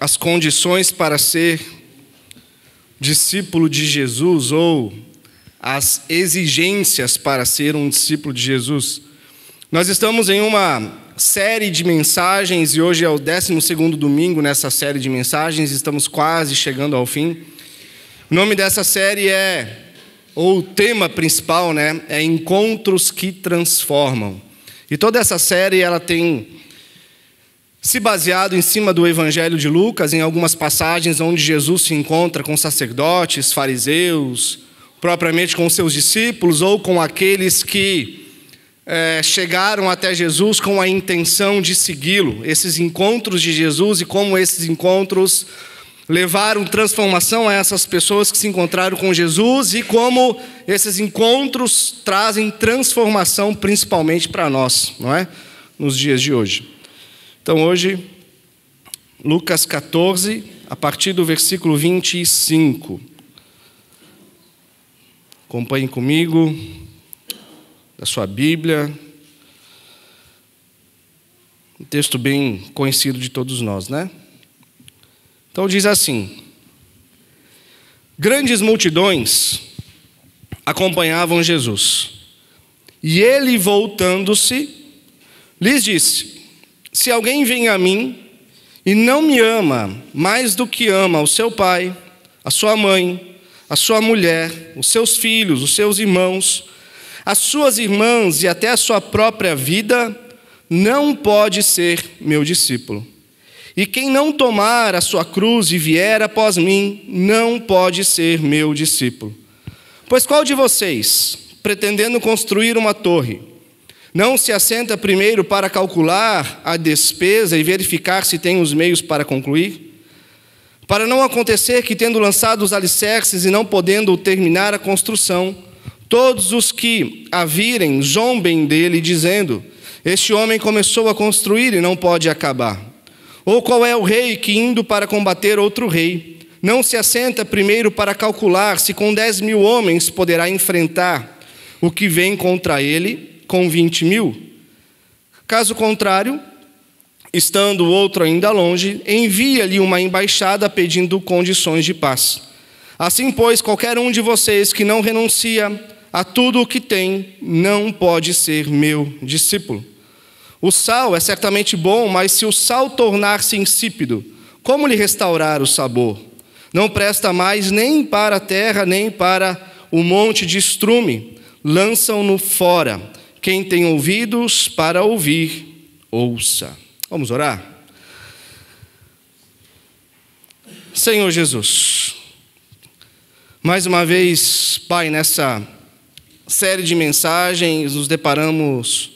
as condições para ser discípulo de Jesus, ou as exigências para ser um discípulo de Jesus. Nós estamos em uma série de mensagens e hoje é o 12º domingo nessa série de mensagens, estamos quase chegando ao fim. O nome dessa série ou o tema principal, é Encontros que Transformam. E toda essa série ela tem se baseado em cima do Evangelho de Lucas, em algumas passagens onde Jesus se encontra com sacerdotes, fariseus, propriamente com seus discípulos ou com aqueles que chegaram até Jesus com a intenção de segui-lo. Esses encontros de Jesus e como esses encontros levaram transformação a essas pessoas que se encontraram com Jesus e como esses encontros trazem transformação principalmente para nós, não é? Nos dias de hoje. Então hoje, Lucas 14, a partir do versículo 25. Acompanhem comigo, da sua Bíblia. Um texto bem conhecido de todos nós, né? Então diz assim: grandes multidões acompanhavam Jesus, e ele, voltando-se, lhes disse: se alguém vem a mim e não me ama mais do que ama o seu pai, a sua mãe, a sua mulher, os seus filhos, os seus irmãos, as suas irmãs e até a sua própria vida, não pode ser meu discípulo. E quem não tomar a sua cruz e vier após mim, não pode ser meu discípulo. Pois qual de vocês, pretendendo construir uma torre, não se assenta primeiro para calcular a despesa e verificar se tem os meios para concluir? Para não acontecer que, tendo lançado os alicerces e não podendo terminar a construção, todos os que a virem zombem dele, dizendo: este homem começou a construir e não pode acabar. Ou qual é o rei que, indo para combater outro rei, não se assenta primeiro para calcular se com 10.000 homens poderá enfrentar o que vem contra ele com 20.000? Caso contrário, estando o outro ainda longe, envia-lhe uma embaixada pedindo condições de paz. Assim, pois, qualquer um de vocês que não renuncia a tudo o que tem, não pode ser meu discípulo. O sal é certamente bom, mas se o sal tornar-se insípido, como lhe restaurar o sabor? Não presta mais nem para a terra, nem para o monte de estrume. Lançam-no fora. Quem tem ouvidos para ouvir, ouça. Vamos orar? Senhor Jesus, mais uma vez, Pai, nessa série de mensagens, nos deparamos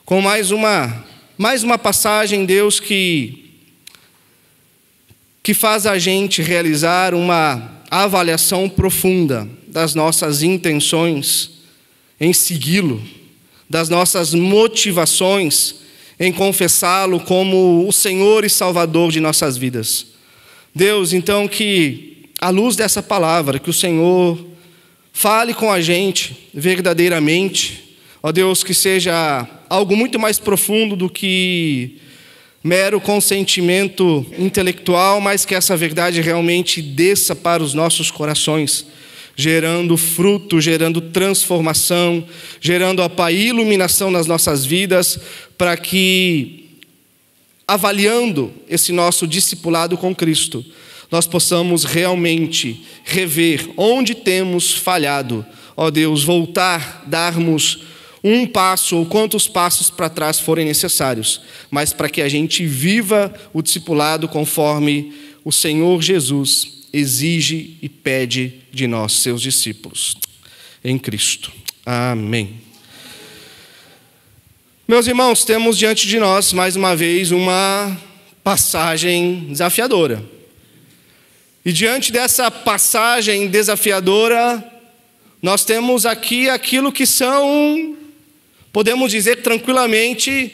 com mais uma passagem, Deus, que faz a gente realizar uma avaliação profunda das nossas intenções em segui-lo, das nossas motivações em confessá-lo como o Senhor e Salvador de nossas vidas. Deus, então, que à luz dessa palavra, que o Senhor fale com a gente verdadeiramente, ó Deus, que seja algo muito mais profundo do que mero consentimento intelectual, mas que essa verdade realmente desça para os nossos corações, gerando fruto, gerando transformação, gerando, ó Pai, iluminação nas nossas vidas, para que, avaliando esse nosso discipulado com Cristo, nós possamos realmente rever onde temos falhado, ó Deus, voltar, darmos um passo ou quantos passos para trás forem necessários, mas para que a gente viva o discipulado conforme o Senhor Jesus exige e pede de nós, seus discípulos, em Cristo. Amém. Meus irmãos, temos diante de nós, mais uma vez, uma passagem desafiadora. E diante dessa passagem desafiadora, nós temos aqui aquilo que são, podemos dizer tranquilamente,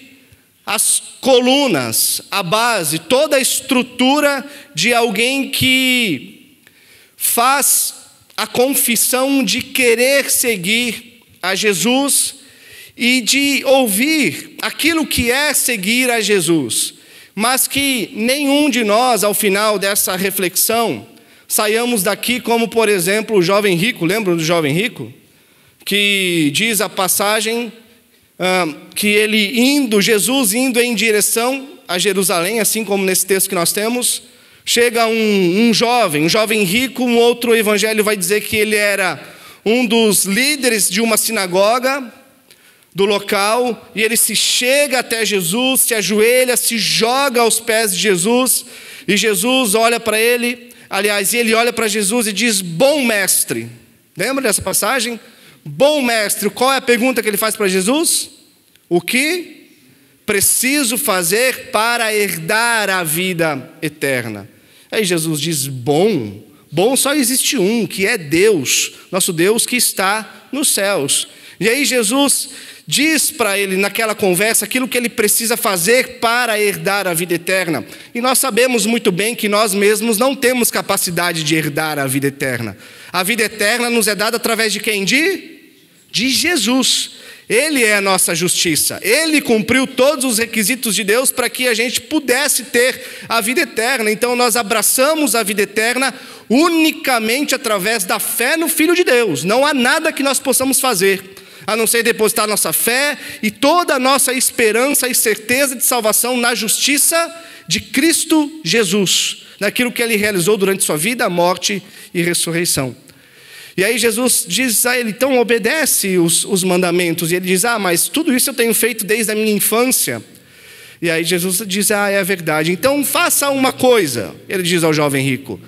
as colunas, a base, toda a estrutura de alguém que faz a confissão de querer seguir a Jesus e de ouvir aquilo que é seguir a Jesus. mas que nenhum de nós, ao final dessa reflexão, saiamos daqui como, por exemplo, o jovem rico. Lembram do jovem rico? Que diz a passagem que Jesus indo em direção a Jerusalém, assim como nesse texto que nós temos, chega um jovem rico. Um outro evangelho vai dizer que ele era um dos líderes de uma sinagoga do local, e ele se chega até Jesus, se ajoelha, se joga aos pés de Jesus, e Jesus olha para ele, ele olha para Jesus e diz: bom mestre. Lembra dessa passagem? Bom mestre. Qual é a pergunta que ele faz para Jesus? O que preciso fazer para herdar a vida eterna? Aí Jesus diz: bom só existe um, que é Deus, nosso Deus que está nos céus. E aí Jesus diz para ele naquela conversa aquilo que ele precisa fazer para herdar a vida eterna. E nós sabemos muito bem que nós mesmos não temos capacidade de herdar a vida eterna. A vida eterna nos é dada através de quem? De Jesus. Ele é a nossa justiça. Ele cumpriu todos os requisitos de Deus para que a gente pudesse ter a vida eterna. Então nós abraçamos a vida eterna unicamente através da fé no Filho de Deus. Não há nada que nós possamos fazer a não ser depositar nossa fé e toda a nossa esperança e certeza de salvação na justiça de Cristo Jesus, naquilo que ele realizou durante sua vida, morte e ressurreição. E aí Jesus diz a ele: então obedece os mandamentos. E ele diz: mas tudo isso eu tenho feito desde a minha infância. E aí Jesus diz: é verdade. Então faça uma coisa. Ele diz ao jovem rico: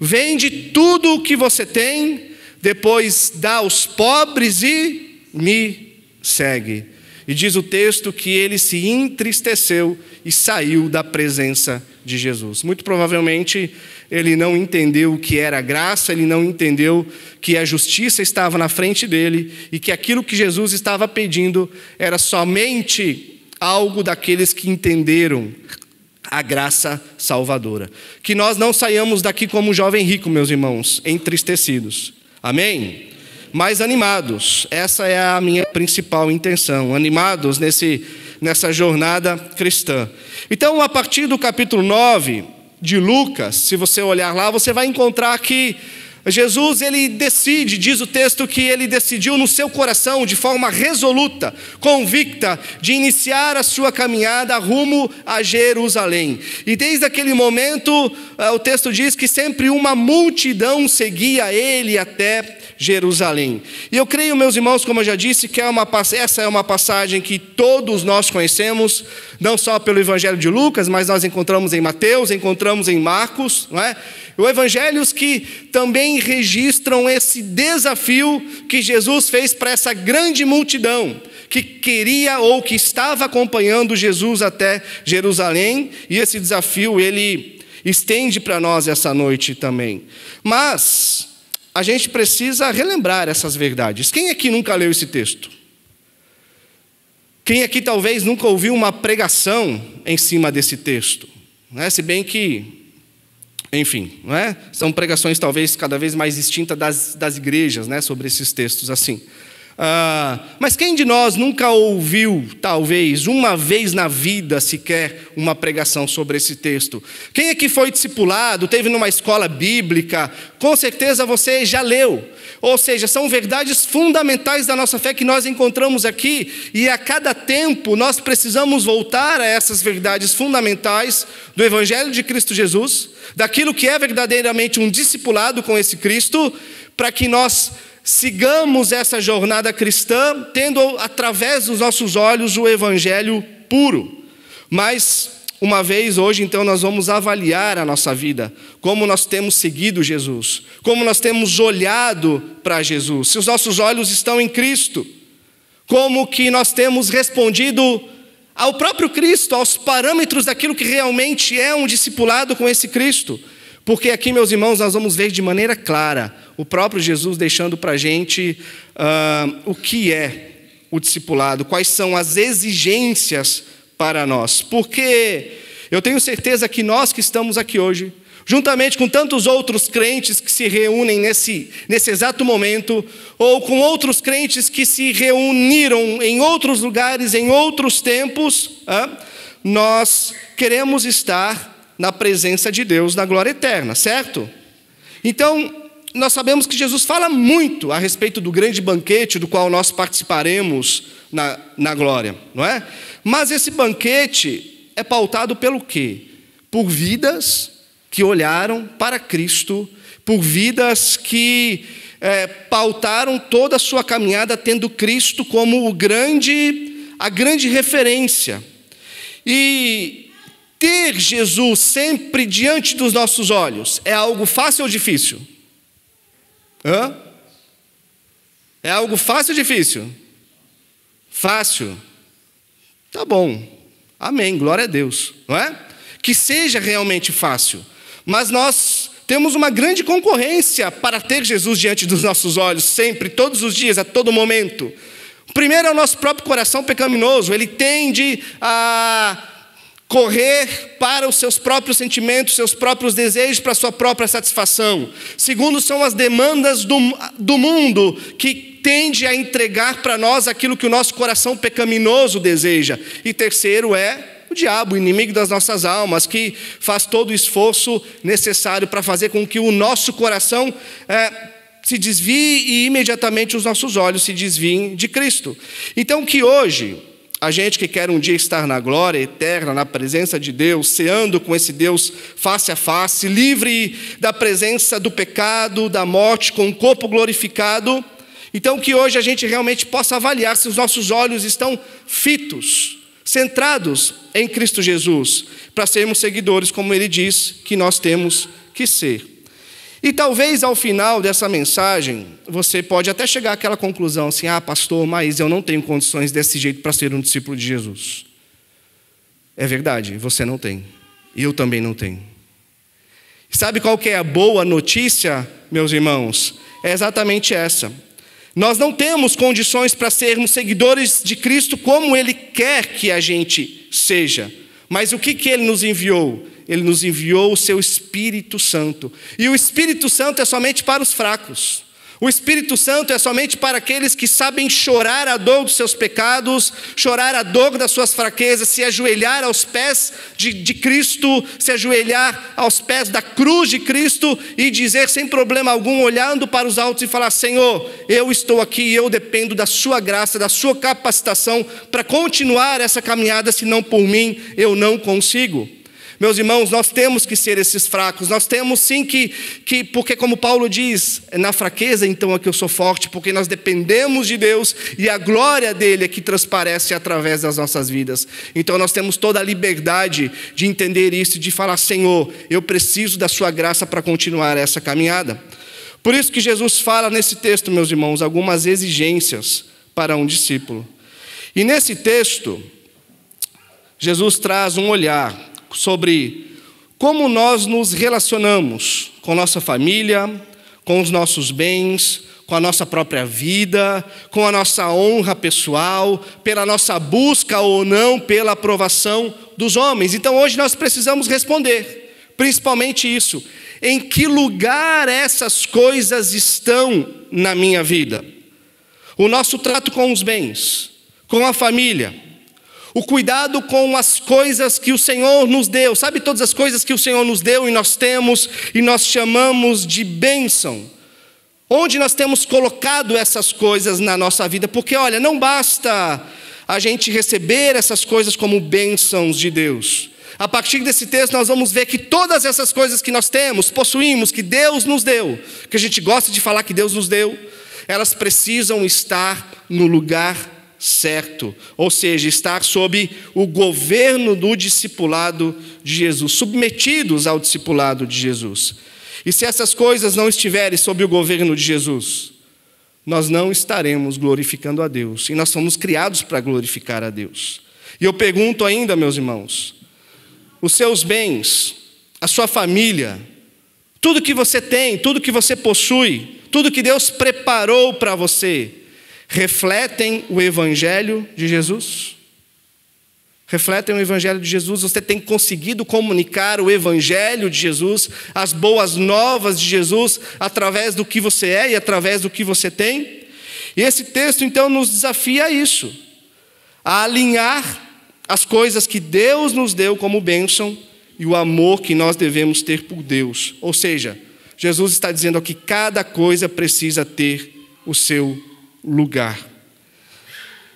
vende tudo o que você tem, depois dá aos pobres e me segue. E diz o texto que ele se entristeceu e saiu da presença de Jesus. Muito provavelmente ele não entendeu o que era graça, ele não entendeu que a justiça estava na frente dele e que aquilo que Jesus estava pedindo era somente algo daqueles que entenderam a graça salvadora. Que nós não saiamos daqui como um jovem rico, meus irmãos, entristecidos. Amém? Mas animados. Essa é a minha principal intenção. Animados nessa jornada cristã. Então, a partir do capítulo 9 de Lucas, se você olhar lá, você vai encontrar que Jesus, ele decide, diz o texto que ele decidiu no seu coração, de forma resoluta, convicta, de iniciar a sua caminhada rumo a Jerusalém. E desde aquele momento, o texto diz que sempre uma multidão seguia ele até Jerusalém. E eu creio, meus irmãos, como eu já disse, que essa é uma passagem que todos nós conhecemos, não só pelo Evangelho de Lucas, mas nós encontramos em Mateus, encontramos em Marcos, não é? Evangelhos que também registram esse desafio que Jesus fez para essa grande multidão que queria ou que estava acompanhando Jesus até Jerusalém, e esse desafio ele estende para nós essa noite também. Mas a gente precisa relembrar essas verdades. Quem aqui nunca leu esse texto? Quem aqui talvez nunca ouviu uma pregação em cima desse texto? Não é? Se bem que, enfim, não é? São pregações talvez cada vez mais distintas das igrejas, né, sobre esses textos assim. Mas quem de nós nunca ouviu, talvez, uma vez na vida sequer, uma pregação sobre esse texto? Quem aqui foi discipulado, teve numa escola bíblica, com certeza você já leu. Ou seja, são verdades fundamentais da nossa fé que nós encontramos aqui, e a cada tempo nós precisamos voltar a essas verdades fundamentais do Evangelho de Cristo Jesus, daquilo que é verdadeiramente um discipulado com esse Cristo, para que nós sigamos essa jornada cristã, tendo através dos nossos olhos o Evangelho puro. Mas, uma vez hoje, então, nós vamos avaliar a nossa vida, como nós temos seguido Jesus, como nós temos olhado para Jesus, se os nossos olhos estão em Cristo, como que nós temos respondido ao próprio Cristo, aos parâmetros daquilo que realmente é um discipulado com esse Cristo. Porque aqui, meus irmãos, nós vamos ver de maneira clara o próprio Jesus deixando para a gente o que é o discipulado, quais são as exigências para nós. Porque eu tenho certeza que nós que estamos aqui hoje, juntamente com tantos outros crentes que se reúnem nesse exato momento, ou com outros crentes que se reuniram em outros lugares, em outros tempos, nós queremos estar na presença de Deus na glória eterna, certo? Então, nós sabemos que Jesus fala muito a respeito do grande banquete do qual nós participaremos na glória, não é? Mas esse banquete é pautado pelo quê? Por vidas que olharam para Cristo, por vidas que pautaram toda a sua caminhada tendo Cristo como a grande referência. E ter Jesus sempre diante dos nossos olhos é algo fácil ou difícil? É algo fácil ou difícil? Fácil. Tá bom. Amém. Glória a Deus. Não é? Que seja realmente fácil. Mas nós temos uma grande concorrência para ter Jesus diante dos nossos olhos, sempre, todos os dias, a todo momento. Primeiro é o nosso próprio coração pecaminoso. Ele tende a correr para os seus próprios sentimentos, seus próprios desejos, para a sua própria satisfação. Segundo, são as demandas do mundo, que tende a entregar para nós aquilo que o nosso coração pecaminoso deseja. E terceiro é o diabo, o inimigo das nossas almas, que faz todo o esforço necessário para fazer com que o nosso coração se desvie e imediatamente os nossos olhos se desviem de Cristo. Então que hoje a gente que quer um dia estar na glória eterna, na presença de Deus, ceando com esse Deus face a face, livre da presença do pecado, da morte, com o corpo glorificado, então que hoje a gente realmente possa avaliar se os nossos olhos estão fitos, centrados em Cristo Jesus, para sermos seguidores, como ele diz que nós temos que ser. E talvez ao final dessa mensagem, você pode até chegar àquela conclusão assim, pastor, mas eu não tenho condições desse jeito para ser um discípulo de Jesus. É verdade, você não tem. E eu também não tenho. Sabe qual que é a boa notícia, meus irmãos? É exatamente essa. Nós não temos condições para sermos seguidores de Cristo como Ele quer que a gente seja. Mas o que Ele nos enviou? Ele nos enviou o seu Espírito Santo. E o Espírito Santo é somente para os fracos. O Espírito Santo é somente para aqueles que sabem chorar a dor dos seus pecados, chorar a dor das suas fraquezas, se ajoelhar aos pés de Cristo, se ajoelhar aos pés da cruz de Cristo e dizer sem problema algum, olhando para os altos e falar, Senhor, eu estou aqui e eu dependo da sua graça, da sua capacitação para continuar essa caminhada, senão por mim eu não consigo. Meus irmãos, nós temos que ser esses fracos, nós temos sim que porque como Paulo diz, na fraqueza então é que eu sou forte, porque nós dependemos de Deus e a glória dele é que transparece através das nossas vidas. Então nós temos toda a liberdade de entender isso e de falar, Senhor, eu preciso da sua graça para continuar essa caminhada. Por isso que Jesus fala nesse texto, meus irmãos, algumas exigências para um discípulo. E nesse texto, Jesus traz um olhar sobre como nós nos relacionamos com nossa família, com os nossos bens, com a nossa própria vida, com a nossa honra pessoal, pela nossa busca ou não pela aprovação dos homens. Então hoje nós precisamos responder, principalmente isso, em que lugar essas coisas estão na minha vida? O nosso trato com os bens, com a família, o cuidado com as coisas que o Senhor nos deu. Sabe todas as coisas que o Senhor nos deu e nós temos e nós chamamos de bênção? Onde nós temos colocado essas coisas na nossa vida? Porque, olha, não basta a gente receber essas coisas como bênçãos de Deus. A partir desse texto nós vamos ver que todas essas coisas que nós temos, possuímos, que Deus nos deu, que a gente gosta de falar que Deus nos deu, elas precisam estar no lugar certo, ou seja, estar sob o governo do discipulado de Jesus, submetidos ao discipulado de Jesus. E se essas coisas não estiverem sob o governo de Jesus, nós não estaremos glorificando a Deus, e nós somos criados para glorificar a Deus. E eu pergunto ainda, meus irmãos, os seus bens, a sua família, tudo que você tem, tudo que você possui, tudo que Deus preparou para você, refletem o Evangelho de Jesus? refletem o Evangelho de Jesus. Você tem conseguido comunicar o Evangelho de Jesus, as boas novas de Jesus, através do que você é e através do que você tem? E esse texto, então, nos desafia a isso, a alinhar as coisas que Deus nos deu como bênção e o amor que nós devemos ter por Deus. Ou seja, Jesus está dizendo que cada coisa precisa ter o seu lugar.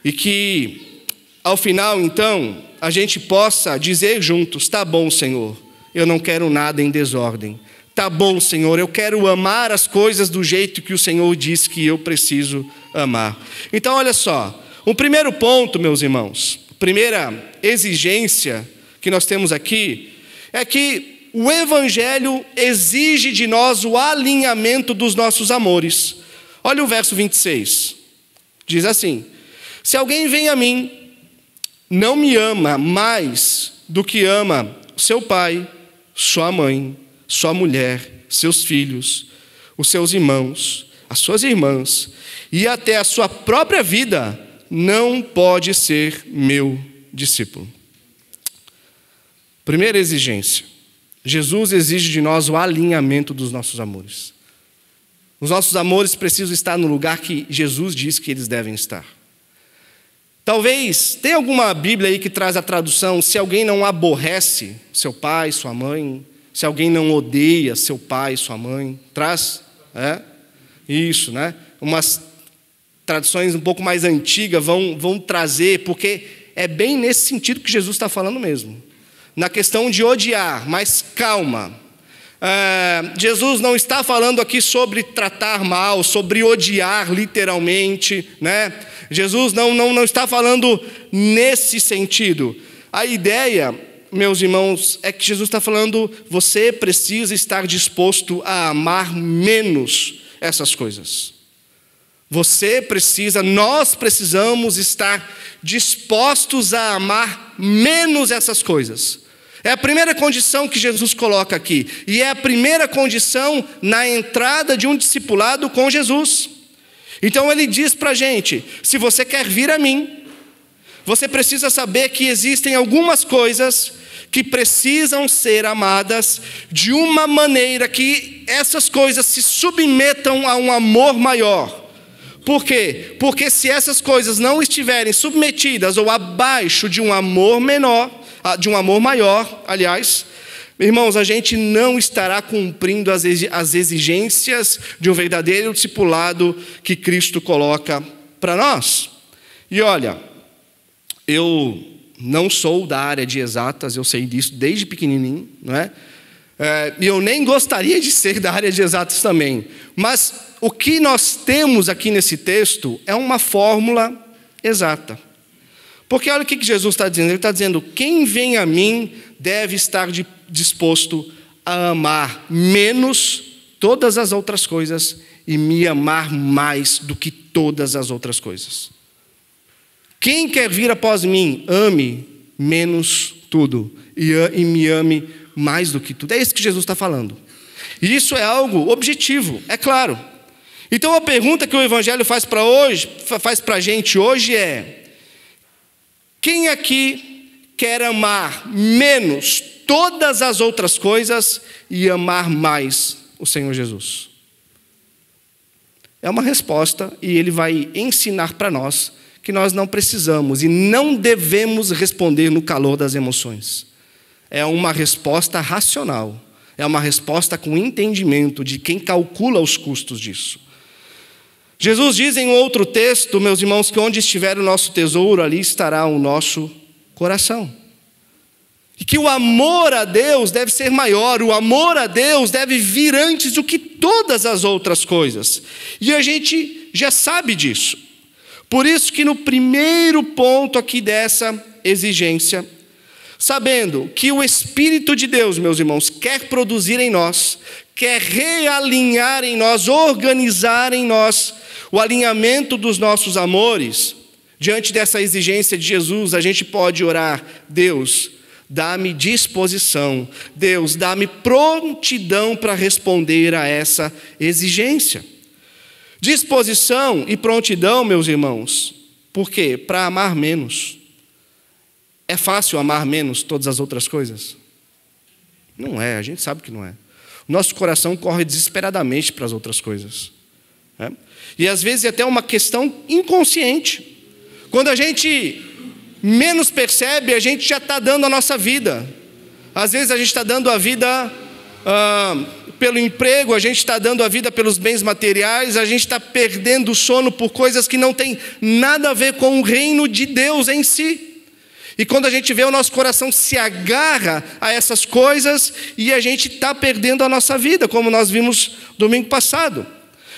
E que, ao final, então, a gente possa dizer juntos: tá bom, Senhor, eu não quero nada em desordem. Tá bom, Senhor, eu quero amar as coisas do jeito que o Senhor diz que eu preciso amar. Então, olha só, o primeiro ponto, meus irmãos, primeira exigência que nós temos aqui é que o Evangelho exige de nós o alinhamento dos nossos amores. Olha o verso 26. Diz assim: se alguém vem a mim, não me ama mais do que ama seu pai, sua mãe, sua mulher, seus filhos, os seus irmãos, as suas irmãs e até a sua própria vida, não pode ser meu discípulo. Primeira exigência: Jesus exige de nós o alinhamento dos nossos amores. Os nossos amores precisam estar no lugar que Jesus diz que eles devem estar. Talvez, tem alguma Bíblia aí que traz a tradução: se alguém não aborrece seu pai, sua mãe, se alguém não odeia seu pai, sua mãe, traz? Isso, né? Umas traduções um pouco mais antigas vão trazer, porque é bem nesse sentido que Jesus está falando mesmo. Na questão de odiar, mas calma. Jesus não está falando aqui sobre tratar mal, sobre odiar literalmente, né? Jesus não está falando nesse sentido. A ideia, meus irmãos, é que Jesus está falando: você precisa estar disposto a amar menos essas coisas. Nós precisamos estar dispostos a amar menos essas coisas. É a primeira condição que Jesus coloca aqui. E é a primeira condição na entrada de um discipulado com Jesus. Então ele diz para a gente: se você quer vir a mim, você precisa saber que existem algumas coisas que precisam ser amadas de uma maneira que essas coisas se submetam a um amor maior. Por quê? Porque se essas coisas não estiverem submetidas ou abaixo de um amor menor, de um amor maior, aliás, irmãos, a gente não estará cumprindo as exigências de um verdadeiro discipulado que Cristo coloca para nós. E olha, eu não sou da área de exatas, eu sei disso desde pequenininho, não é? E eu nem gostaria de ser da área de exatas também. Mas o que nós temos aqui nesse texto é uma fórmula exata. Porque olha o que Jesus está dizendo. Ele está dizendo: quem vem a mim deve estar disposto a amar menos todas as outras coisas e me amar mais do que todas as outras coisas. Quem quer vir após mim, ame menos tudo e me ame mais do que tudo. É isso que Jesus está falando. E isso é algo objetivo, é claro. Então a pergunta que o Evangelho faz para a gente hoje é: quem aqui quer amar menos todas as outras coisas e amar mais o Senhor Jesus? É uma resposta, e ele vai ensinar para nós que nós não precisamos e não devemos responder no calor das emoções. É uma resposta racional, é uma resposta com entendimento de quem calcula os custos disso. Jesus diz em outro texto, meus irmãos, que onde estiver o nosso tesouro, ali estará o nosso coração. E que o amor a Deus deve ser maior, o amor a Deus deve vir antes do que todas as outras coisas. E a gente já sabe disso. Por isso que no primeiro ponto aqui dessa exigência, sabendo que o Espírito de Deus, meus irmãos, quer produzir em nós, quer realinhar em nós, organizar em nós o alinhamento dos nossos amores, diante dessa exigência de Jesus, a gente pode orar: Deus, dá-me disposição, Deus, dá-me prontidão para responder a essa exigência. Disposição e prontidão, meus irmãos, por quê? Para amar menos. É fácil amar menos todas as outras coisas? Não é, a gente sabe que não é. O nosso coração corre desesperadamente para as outras coisas. Né? E às vezes é até uma questão inconsciente. Quando a gente menos percebe, a gente já está dando a nossa vida. Às vezes a gente está dando a vida pelo emprego, a gente está dando a vida pelos bens materiais, a gente está perdendo o sono por coisas que não tem nada a ver com o reino de Deus em si. E quando a gente vê, o nosso coração se agarra a essas coisas e a gente está perdendo a nossa vida, como nós vimos domingo passado.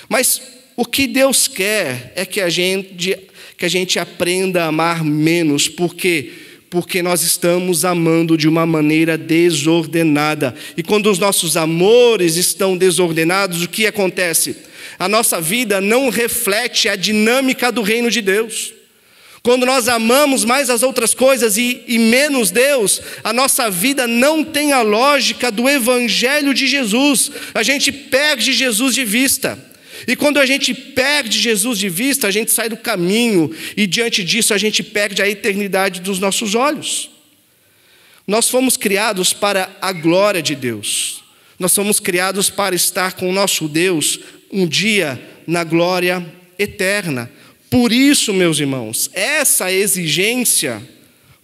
Mas o que Deus quer é que a gente aprenda a amar menos. Por quê? Porque nós estamos amando de uma maneira desordenada. E quando os nossos amores estão desordenados, o que acontece? A nossa vida não reflete a dinâmica do reino de Deus. Quando nós amamos mais as outras coisas e menos Deus, a nossa vida não tem a lógica do Evangelho de Jesus. A gente perde Jesus de vista. E quando a gente perde Jesus de vista, a gente sai do caminho. E diante disso, a gente perde a eternidade dos nossos olhos. Nós fomos criados para a glória de Deus. Nós fomos criados para estar com o nosso Deus um dia na glória eterna. Por isso, meus irmãos, essa exigência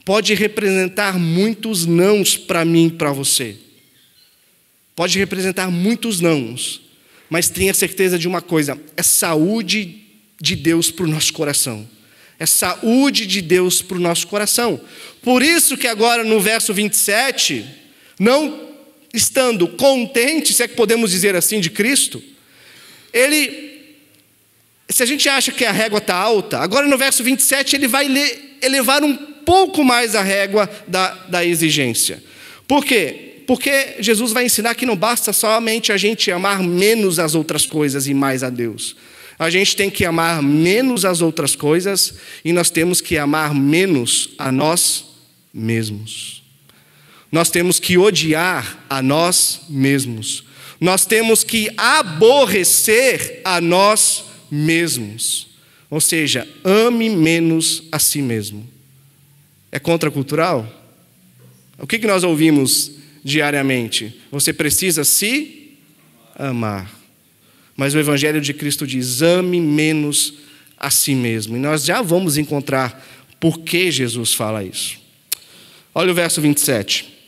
pode representar muitos nãos para mim e para você. Pode representar muitos nãos, mas tenha certeza de uma coisa: é saúde de Deus para o nosso coração. É saúde de Deus para o nosso coração. Por isso que agora no verso 27, não estando contente, se é que podemos dizer assim, de Cristo, se a gente acha que a régua está alta, agora no verso 27 ele vai elevar um pouco mais a régua da exigência. Por quê? Porque Jesus vai ensinar que não basta somente a gente amar menos as outras coisas e mais a Deus. A gente tem que amar menos as outras coisas e nós temos que amar menos a nós mesmos. Nós temos que odiar a nós mesmos. Nós temos que aborrecer a nós mesmos. Ou seja, ame menos a si mesmo. É contracultural? O que nós ouvimos diariamente? Você precisa se amar. Mas o Evangelho de Cristo diz: ame menos a si mesmo. E nós já vamos encontrar por que Jesus fala isso. Olha o verso 27.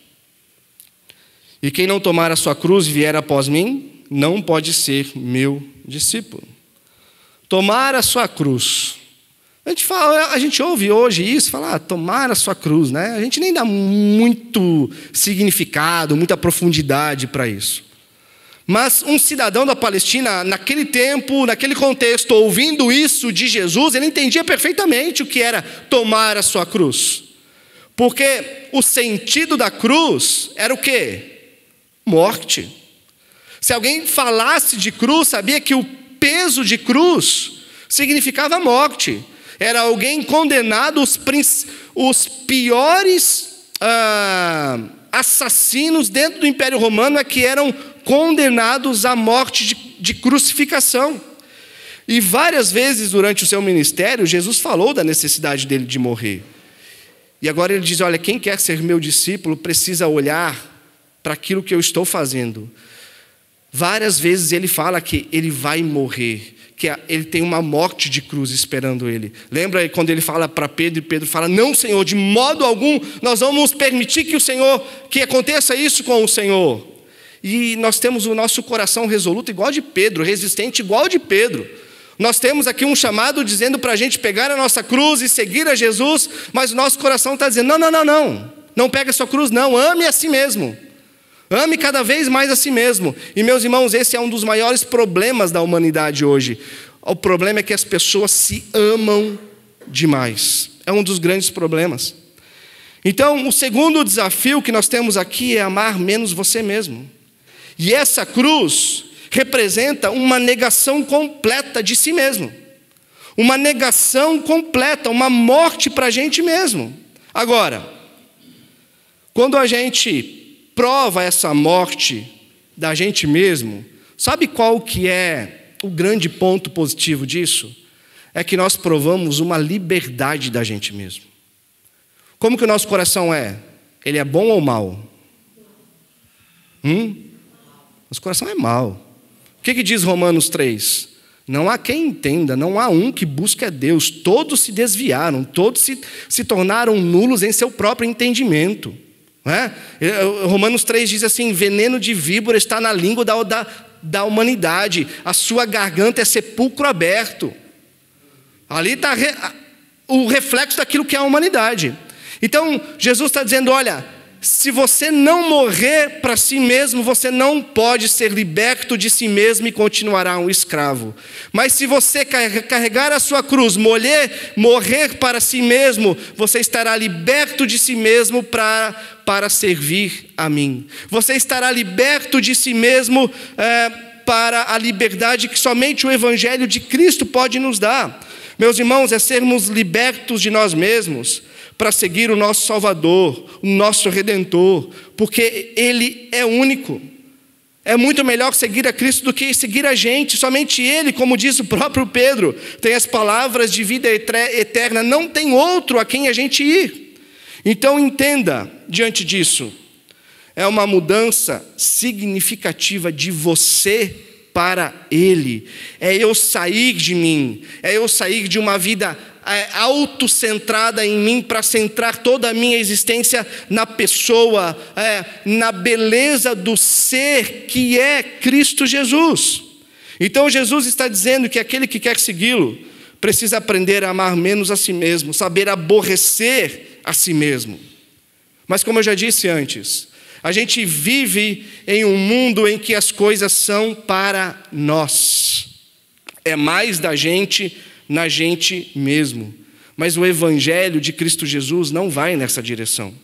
E quem não tomar a sua cruz e vier após mim, não pode ser meu discípulo. Tomar a sua cruz. A gente ouve hoje isso, fala, tomar a sua cruz, né? A gente nem dá muito significado, muita profundidade para isso. Mas um cidadão da Palestina, naquele tempo, naquele contexto, ouvindo isso de Jesus, ele entendia perfeitamente o que era tomar a sua cruz. Porque o sentido da cruz era o quê? Morte. Se alguém falasse de cruz, sabia que o peso de cruz significava morte. Era alguém condenado, os piores assassinos dentro do Império Romano é que eram condenados à morte de crucificação. E várias vezes durante o seu ministério, Jesus falou da necessidade dele de morrer. E agora ele diz, olha, quem quer ser meu discípulo precisa olhar para aquilo que eu estou fazendo. Várias vezes ele fala que ele vai morrer, que ele tem uma morte de cruz esperando ele. Lembra quando ele fala para Pedro, e Pedro fala, não, Senhor, de modo algum nós vamos permitir que aconteça isso com o Senhor. E nós temos o nosso coração resoluto igual de Pedro, resistente igual de Pedro. Nós temos aqui um chamado dizendo para a gente pegar a nossa cruz e seguir a Jesus, mas o nosso coração está dizendo, não pega a sua cruz não, ame a si mesmo. Ame cada vez mais a si mesmo. E meus irmãos, esse é um dos maiores problemas da humanidade hoje. O problema é que as pessoas se amam demais. É um dos grandes problemas. Então, o segundo desafio que nós temos aqui é amar menos você mesmo. E essa cruz representa uma negação completa de si mesmo. Uma negação completa, uma morte para a gente mesmo. Agora, quando a gente prova essa morte da gente mesmo, sabe qual que é o grande ponto positivo disso? É que nós provamos uma liberdade da gente mesmo. Como que o nosso coração é? Ele é bom ou mau? Nosso coração é mau. O que diz Romanos 3? Não há quem entenda, não há um que busque a Deus. Todos se desviaram, todos se tornaram nulos em seu próprio entendimento. Não é? Romanos 3 diz assim: veneno de víbora está na língua da humanidade, a sua garganta é sepulcro aberto. Ali está o reflexo daquilo que é a humanidade. Então, Jesus está dizendo: olha, se você não morrer para si mesmo, você não pode ser liberto de si mesmo e continuará um escravo. Mas se você carregar a sua cruz, morrer para si mesmo, você estará liberto de si mesmo para servir a mim. Você estará liberto de si mesmo para a liberdade que somente o Evangelho de Cristo pode nos dar. Meus irmãos, é sermos libertos de nós mesmos para seguir o nosso Salvador, o nosso Redentor, porque Ele é único. É muito melhor seguir a Cristo do que seguir a gente. Somente Ele, como diz o próprio Pedro, tem as palavras de vida eterna, não tem outro a quem a gente ir. Então entenda, diante disso, é uma mudança significativa de você para Ele. É eu sair de mim, é eu sair de uma vida autocentrada em mim para centrar toda a minha existência na pessoa, na beleza do ser que é Cristo Jesus. Então Jesus está dizendo que aquele que quer segui-lo precisa aprender a amar menos a si mesmo, saber aborrecer a si mesmo. Mas como eu já disse antes, a gente vive em um mundo em que as coisas são para nós. É mais da gente na gente mesmo. Mas o Evangelho de Cristo Jesus não vai nessa direção.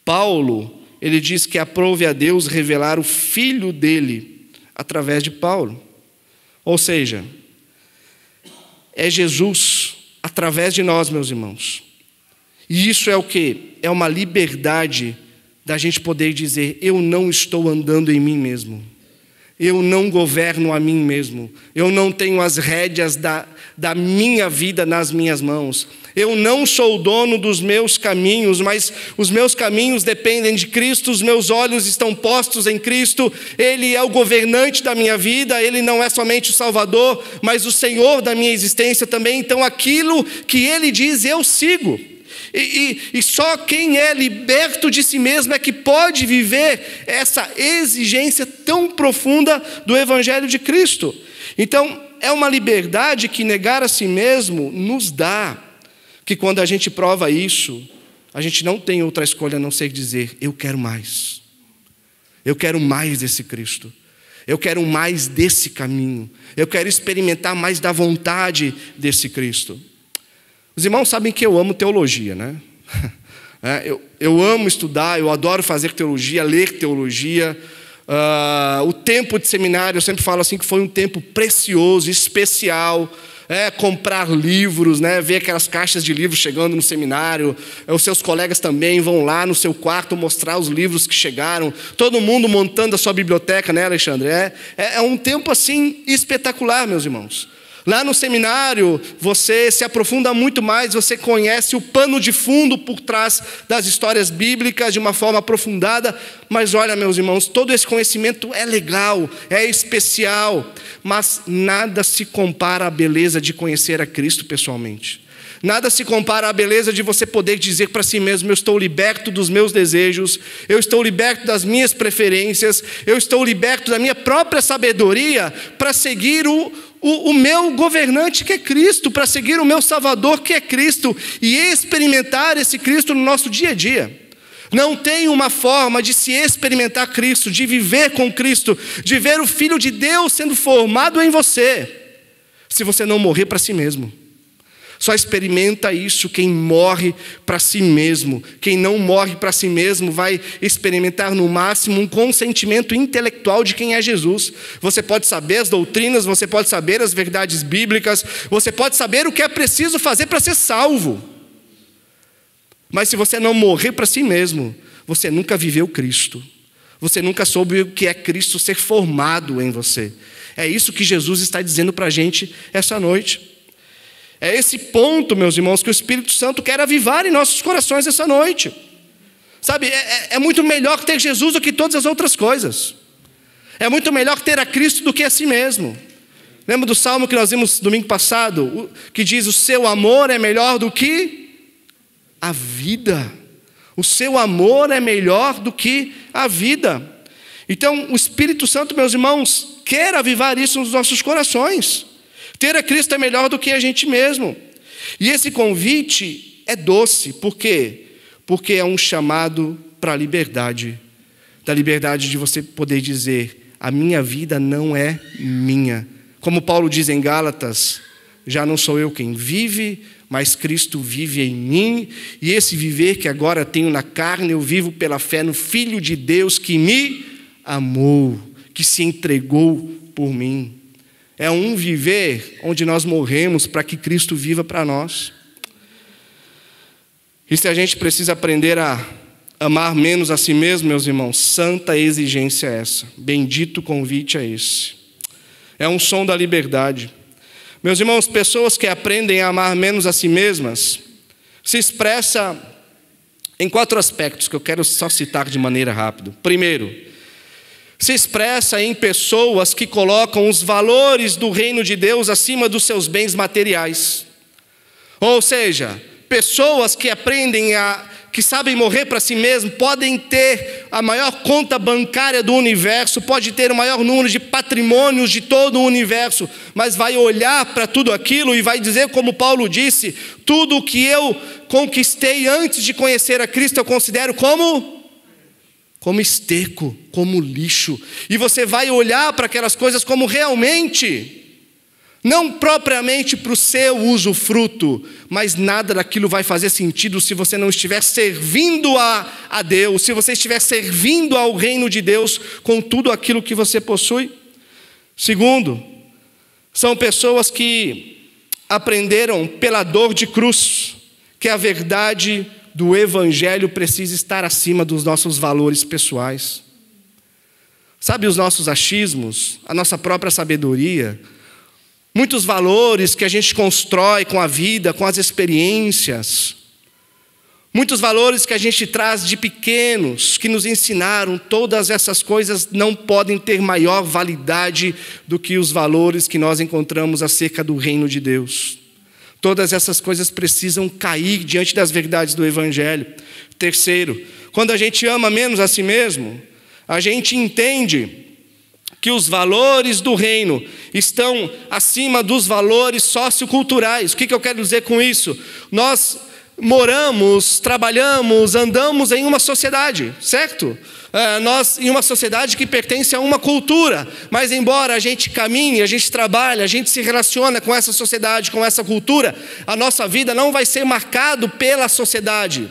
Paulo, ele diz que aprove a Deus revelar o Filho dele através de Paulo. Ou seja, é Jesus através de nós, meus irmãos. E isso é o quê? É uma liberdade da gente poder dizer: eu não estou andando em mim mesmo. Eu não governo a mim mesmo. Eu não tenho as rédeas da minha vida nas minhas mãos. Eu não sou o dono dos meus caminhos, mas os meus caminhos dependem de Cristo. Os meus olhos estão postos em Cristo. Ele é o governante da minha vida. Ele não é somente o Salvador, mas o Senhor da minha existência também. Então aquilo que Ele diz, eu sigo. E só quem é liberto de si mesmo é que pode viver essa exigência tão profunda do Evangelho de Cristo. Então, é uma liberdade que negar a si mesmo nos dá, que quando a gente prova isso, a gente não tem outra escolha a não ser dizer: eu quero mais. Eu quero mais desse Cristo. Eu quero mais desse caminho. Eu quero experimentar mais da vontade desse Cristo. Os irmãos sabem que eu amo teologia, né? Eu amo estudar, eu adoro fazer teologia, ler teologia. O tempo de seminário, eu sempre falo assim, que foi um tempo precioso, especial. Comprar livros, né? Ver aquelas caixas de livros chegando no seminário. Os seus colegas também vão lá no seu quarto mostrar os livros que chegaram. Todo mundo montando a sua biblioteca, né, Alexandre? É um tempo assim espetacular, meus irmãos. Lá no seminário, você se aprofunda muito mais, você conhece o pano de fundo por trás das histórias bíblicas de uma forma aprofundada. Mas olha, meus irmãos, todo esse conhecimento é legal, é especial, mas nada se compara à beleza de conhecer a Cristo pessoalmente. Nada se compara à beleza de você poder dizer para si mesmo: eu estou liberto dos meus desejos, eu estou liberto das minhas preferências, eu estou liberto da minha própria sabedoria para seguir o meu governante, que é Cristo, para seguir o meu Salvador, que é Cristo, e experimentar esse Cristo no nosso dia a dia. Não tem uma forma de se experimentar Cristo, de viver com Cristo, de ver o Filho de Deus sendo formado em você, se você não morrer para si mesmo. Só experimenta isso quem morre para si mesmo. Quem não morre para si mesmo vai experimentar no máximo um consentimento intelectual de quem é Jesus. Você pode saber as doutrinas, você pode saber as verdades bíblicas, você pode saber o que é preciso fazer para ser salvo. Mas se você não morrer para si mesmo, você nunca viveu Cristo. Você nunca soube o que é Cristo ser formado em você. É isso que Jesus está dizendo para a gente essa noite. É esse ponto, meus irmãos, que o Espírito Santo quer avivar em nossos corações essa noite. Sabe, é muito melhor ter Jesus do que todas as outras coisas. É muito melhor ter a Cristo do que a si mesmo. Lembra do salmo que nós vimos domingo passado? Que diz, o seu amor é melhor do que a vida. O seu amor é melhor do que a vida. Então, o Espírito Santo, meus irmãos, quer avivar isso nos nossos corações. Ter a Cristo é melhor do que a gente mesmo. E esse convite é doce. Por quê? Porque é um chamado para a liberdade. Da liberdade de você poder dizer, a minha vida não é minha. Como Paulo diz em Gálatas, já não sou eu quem vive, mas Cristo vive em mim. E esse viver que agora tenho na carne, eu vivo pela fé no Filho de Deus que me amou, que se entregou por mim. É um viver onde nós morremos para que Cristo viva para nós. E se a gente precisa aprender a amar menos a si mesmo, meus irmãos, santa exigência é essa. Bendito convite é esse. É um som da liberdade. Meus irmãos, pessoas que aprendem a amar menos a si mesmas se expressa em 4 aspectos que eu quero só citar de maneira rápida. Primeiro, se expressa em pessoas que colocam os valores do reino de Deus acima dos seus bens materiais. Ou seja, pessoas que que sabem morrer para si mesmo, podem ter a maior conta bancária do universo, pode ter o maior número de patrimônios de todo o universo, mas vai olhar para tudo aquilo e vai dizer, como Paulo disse, tudo o que eu conquistei antes de conhecer a Cristo eu considero como esterco, como lixo. E você vai olhar para aquelas coisas como realmente, não propriamente para o seu usufruto, mas nada daquilo vai fazer sentido se você não estiver servindo a Deus, se você estiver servindo ao reino de Deus com tudo aquilo que você possui. Segundo, são pessoas que aprenderam pela dor de cruz que a verdade do Evangelho precisa estar acima dos nossos valores pessoais. Sabe, os nossos achismos, a nossa própria sabedoria, muitos valores que a gente constrói com a vida, com as experiências, muitos valores que a gente traz de pequenos, que nos ensinaram, todas essas coisas não podem ter maior validade do que os valores que nós encontramos acerca do reino de Deus. Todas essas coisas precisam cair diante das verdades do Evangelho. Terceiro, quando a gente ama menos a si mesmo, a gente entende que os valores do reino estão acima dos valores socioculturais. O que eu quero dizer com isso? Nós moramos, trabalhamos, andamos em uma sociedade, certo? Nós em uma sociedade que pertence a uma cultura, mas embora a gente caminhe, a gente trabalhe, a gente se relaciona com essa sociedade, com essa cultura, a nossa vida não vai ser marcado pela sociedade,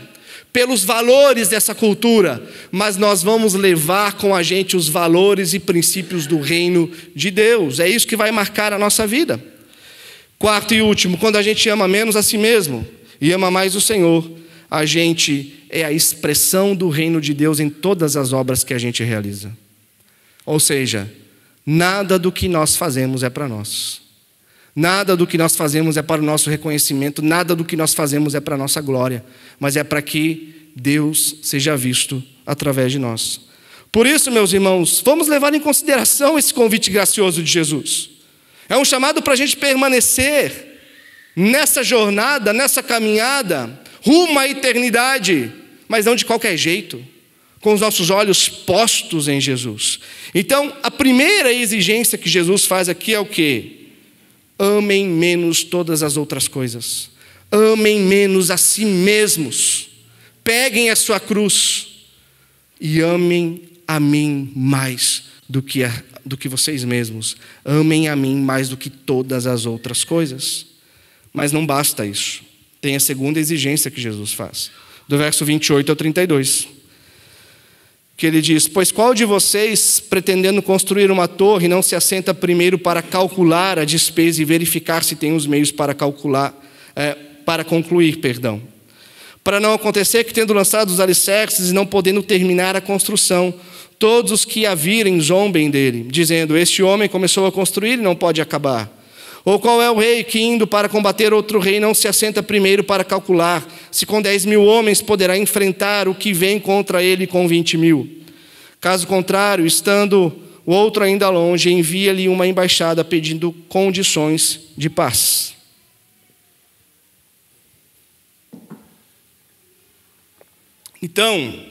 pelos valores dessa cultura, mas nós vamos levar com a gente os valores e princípios do reino de Deus. É isso que vai marcar a nossa vida. Quarto e último, quando a gente ama menos a si mesmo e ama mais o Senhor, a gente é a expressão do reino de Deus em todas as obras que a gente realiza. Ou seja, nada do que nós fazemos é para nós. Nada do que nós fazemos é para o nosso reconhecimento, nada do que nós fazemos é para a nossa glória, mas é para que Deus seja visto através de nós. Por isso, meus irmãos, vamos levar em consideração esse convite gracioso de Jesus. É um chamado para a gente permanecer nessa jornada, nessa caminhada, rumo à eternidade, mas não de qualquer jeito, com os nossos olhos postos em Jesus. Então, a primeira exigência que Jesus faz aqui é o quê? Amem menos todas as outras coisas. Amem menos a si mesmos. Peguem a sua cruz e amem a mim mais do que vocês mesmos. Amem a mim mais do que todas as outras coisas. Mas não basta isso. Tem a segunda exigência que Jesus faz. Do verso 28 ao 32. Que ele diz, pois qual de vocês, pretendendo construir uma torre, não se assenta primeiro para calcular a despesa e verificar se tem os meios para concluir. Para não acontecer que, tendo lançado os alicerces e não podendo terminar a construção, todos os que a virem zombem dele, dizendo, este homem começou a construir e não pode acabar. Ou qual é o rei que, indo para combater outro rei, não se assenta primeiro para calcular se com 10.000 homens poderá enfrentar o que vem contra ele com 20.000? Caso contrário, estando o outro ainda longe, envia-lhe uma embaixada pedindo condições de paz. Então,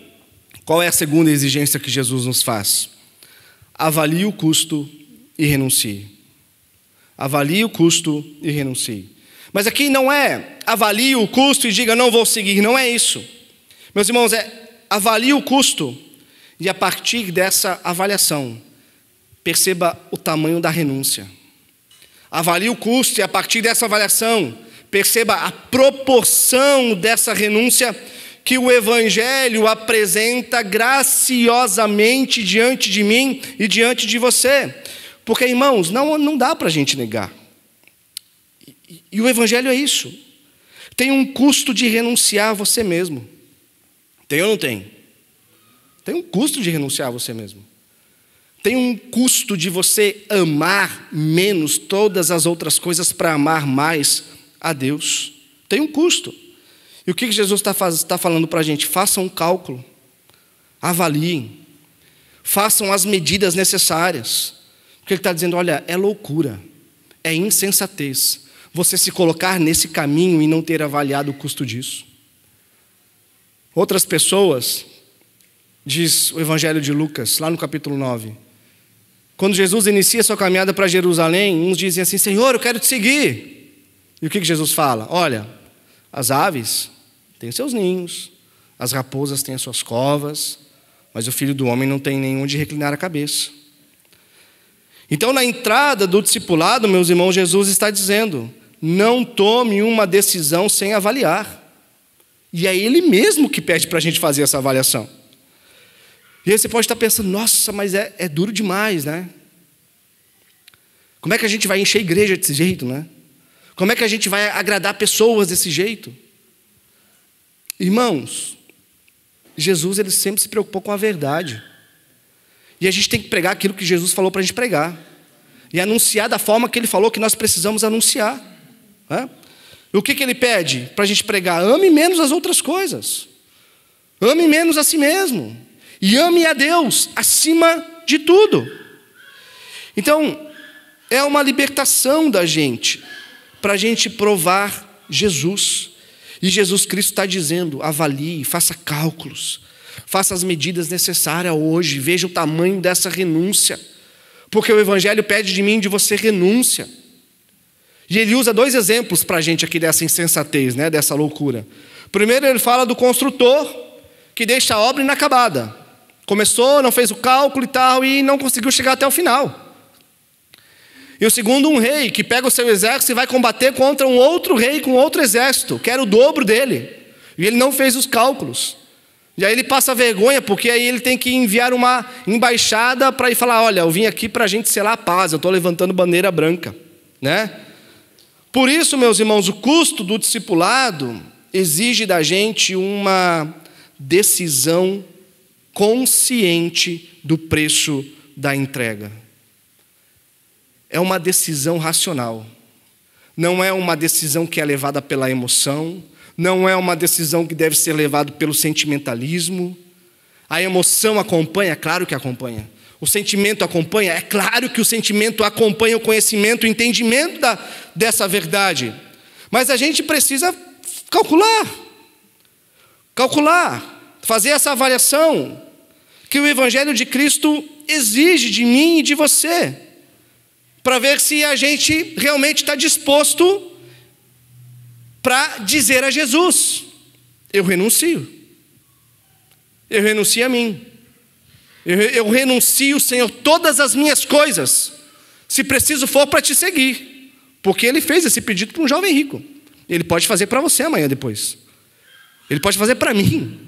qual é a segunda exigência que Jesus nos faz? Avalie o custo e renuncie. Avalie o custo e renuncie. Mas aqui não é avalie o custo e diga não vou seguir, não é isso. Meus irmãos, é avalie o custo e a partir dessa avaliação, perceba o tamanho da renúncia. Avalie o custo e a partir dessa avaliação, perceba a proporção dessa renúncia que o Evangelho apresenta graciosamente diante de mim e diante de você. Porque, irmãos, não dá para a gente negar. E o Evangelho é isso. Tem um custo de renunciar a você mesmo. Tem ou não tem? Tem um custo de renunciar a você mesmo. Tem um custo de você amar menos todas as outras coisas para amar mais a Deus. Tem um custo. E o que Jesus está falando para a gente? Façam um cálculo, avaliem, façam as medidas necessárias. Porque ele está dizendo, olha, é loucura, é insensatez você se colocar nesse caminho e não ter avaliado o custo disso. Outras pessoas, diz o Evangelho de Lucas, lá no capítulo 9, quando Jesus inicia sua caminhada para Jerusalém, uns dizem assim, Senhor, eu quero te seguir. E o que Jesus fala? Olha, as aves têm seus ninhos, as raposas têm as suas covas, mas o Filho do Homem não tem nem onde reclinar a cabeça. Então, na entrada do discipulado, meus irmãos, Jesus está dizendo, não tome uma decisão sem avaliar. E é Ele mesmo que pede para a gente fazer essa avaliação. E aí você pode estar pensando, nossa, mas é duro demais, né? Como é que a gente vai encher a igreja desse jeito, né? Como é que a gente vai agradar pessoas desse jeito? Irmãos, Jesus ele sempre se preocupou com a verdade. E a gente tem que pregar aquilo que Jesus falou para a gente pregar. E anunciar da forma que Ele falou que nós precisamos anunciar. Né? E o que Ele pede para a gente pregar? Ame menos as outras coisas. Ame menos a si mesmo. E ame a Deus acima de tudo. Então, é uma libertação da gente, para a gente provar Jesus. E Jesus Cristo está dizendo, avalie, faça cálculos, faça as medidas necessárias hoje, veja o tamanho dessa renúncia, porque o Evangelho pede de mim e de você renúncia. E ele usa 2 exemplos para a gente aqui dessa insensatez, né, dessa loucura. Primeiro ele fala do construtor, que deixa a obra inacabada. Começou, não fez o cálculo e tal, e não conseguiu chegar até o final. E o segundo, um rei que pega o seu exército e vai combater contra um outro rei com outro exército, que era o dobro dele. E ele não fez os cálculos. E aí ele passa vergonha, porque aí ele tem que enviar uma embaixada para ir falar, olha, eu vim aqui para a gente selar a paz, eu estou levantando bandeira branca. Né? Por isso, meus irmãos, o custo do discipulado exige da gente uma decisão consciente do preço da entrega. É uma decisão racional. Não é uma decisão que é levada pela emoção. Não é uma decisão que deve ser levada pelo sentimentalismo. A emoção acompanha? Claro que acompanha. O sentimento acompanha? É claro que o sentimento acompanha o conhecimento, o entendimento dessa verdade. Mas a gente precisa calcular, fazer essa avaliação que o Evangelho de Cristo exige de mim e de você, para ver se a gente realmente está disposto para dizer a Jesus, eu renuncio a mim, eu renuncio, Senhor, todas as minhas coisas, se preciso for para te seguir, porque Ele fez esse pedido para um jovem rico, Ele pode fazer para você amanhã depois, Ele pode fazer para mim.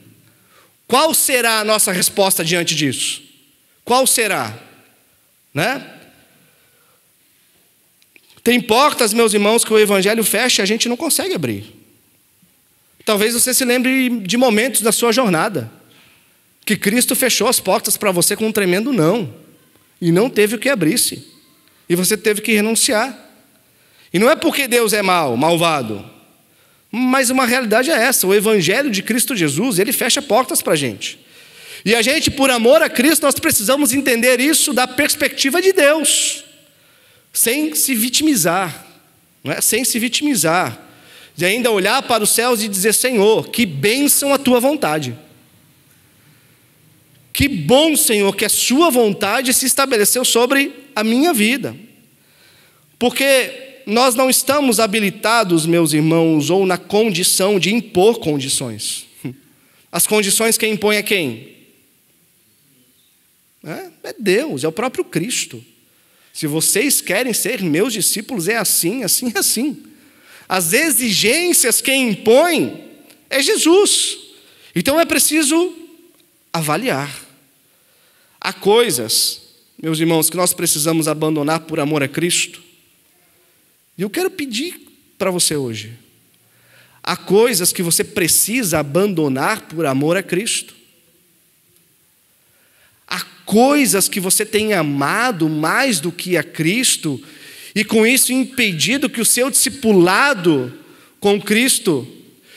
Qual será a nossa resposta diante disso? Qual será? Né? Tem portas, meus irmãos, que o Evangelho fecha e a gente não consegue abrir. Talvez você se lembre de momentos da sua jornada, que Cristo fechou as portas para você com um tremendo não, e não teve o que abrisse, e você teve que renunciar. E não é porque Deus é malvado, mas uma realidade é essa: o Evangelho de Cristo Jesus, ele fecha portas para a gente. E a gente, por amor a Cristo, nós precisamos entender isso da perspectiva de Deus, sem se vitimizar, não é? Sem se vitimizar, de ainda olhar para os céus e dizer: Senhor, que bênção a tua vontade. Que bom, Senhor, que a sua vontade se estabeleceu sobre a minha vida. Porque nós não estamos habilitados, meus irmãos, ou na condição de impor condições. As condições quem impõe é quem? É Deus, é o próprio Cristo. Se vocês querem ser meus discípulos, é assim, assim, assim. As exigências quem impõe é Jesus. Então é preciso avaliar. Há coisas, meus irmãos, que nós precisamos abandonar por amor a Cristo. E eu quero pedir para você hoje: há coisas que você precisa abandonar por amor a Cristo. Há coisas que você tem amado mais do que a Cristo, e com isso impedido que o seu discipulado com Cristo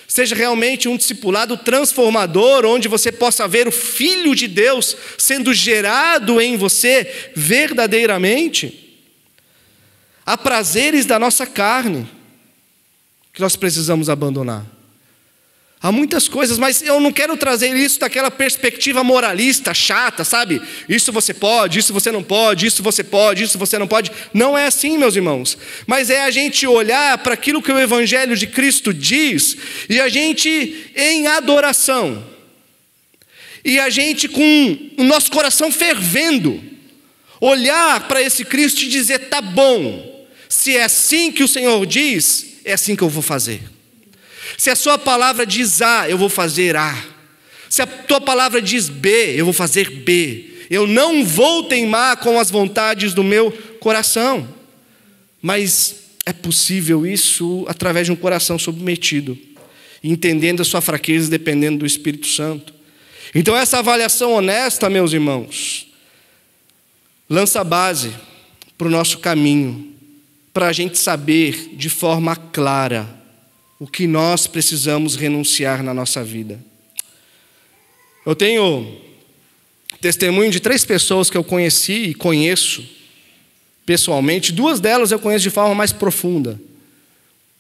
seja realmente um discipulado transformador, onde você possa ver o Filho de Deus sendo gerado em você verdadeiramente. Há prazeres da nossa carne que nós precisamos abandonar. Há muitas coisas, mas eu não quero trazer isso daquela perspectiva moralista, chata, sabe? Isso você pode, isso você não pode, isso você pode, isso você não pode. Não é assim, meus irmãos. Mas é a gente olhar para aquilo que o Evangelho de Cristo diz, e a gente em adoração, e a gente com o nosso coração fervendo, olhar para esse Cristo e dizer: tá bom, se é assim que o Senhor diz, é assim que eu vou fazer. Se a sua palavra diz A, eu vou fazer A. Se a tua palavra diz B, eu vou fazer B. Eu não vou teimar com as vontades do meu coração. Mas é possível isso através de um coração submetido, entendendo a sua fraqueza, dependendo do Espírito Santo. Então essa avaliação honesta, meus irmãos, lança a base para o nosso caminho, para a gente saber de forma clara o que nós precisamos renunciar na nossa vida. Eu tenho testemunho de 3 pessoas que eu conheci e conheço pessoalmente. 2 delas eu conheço de forma mais profunda.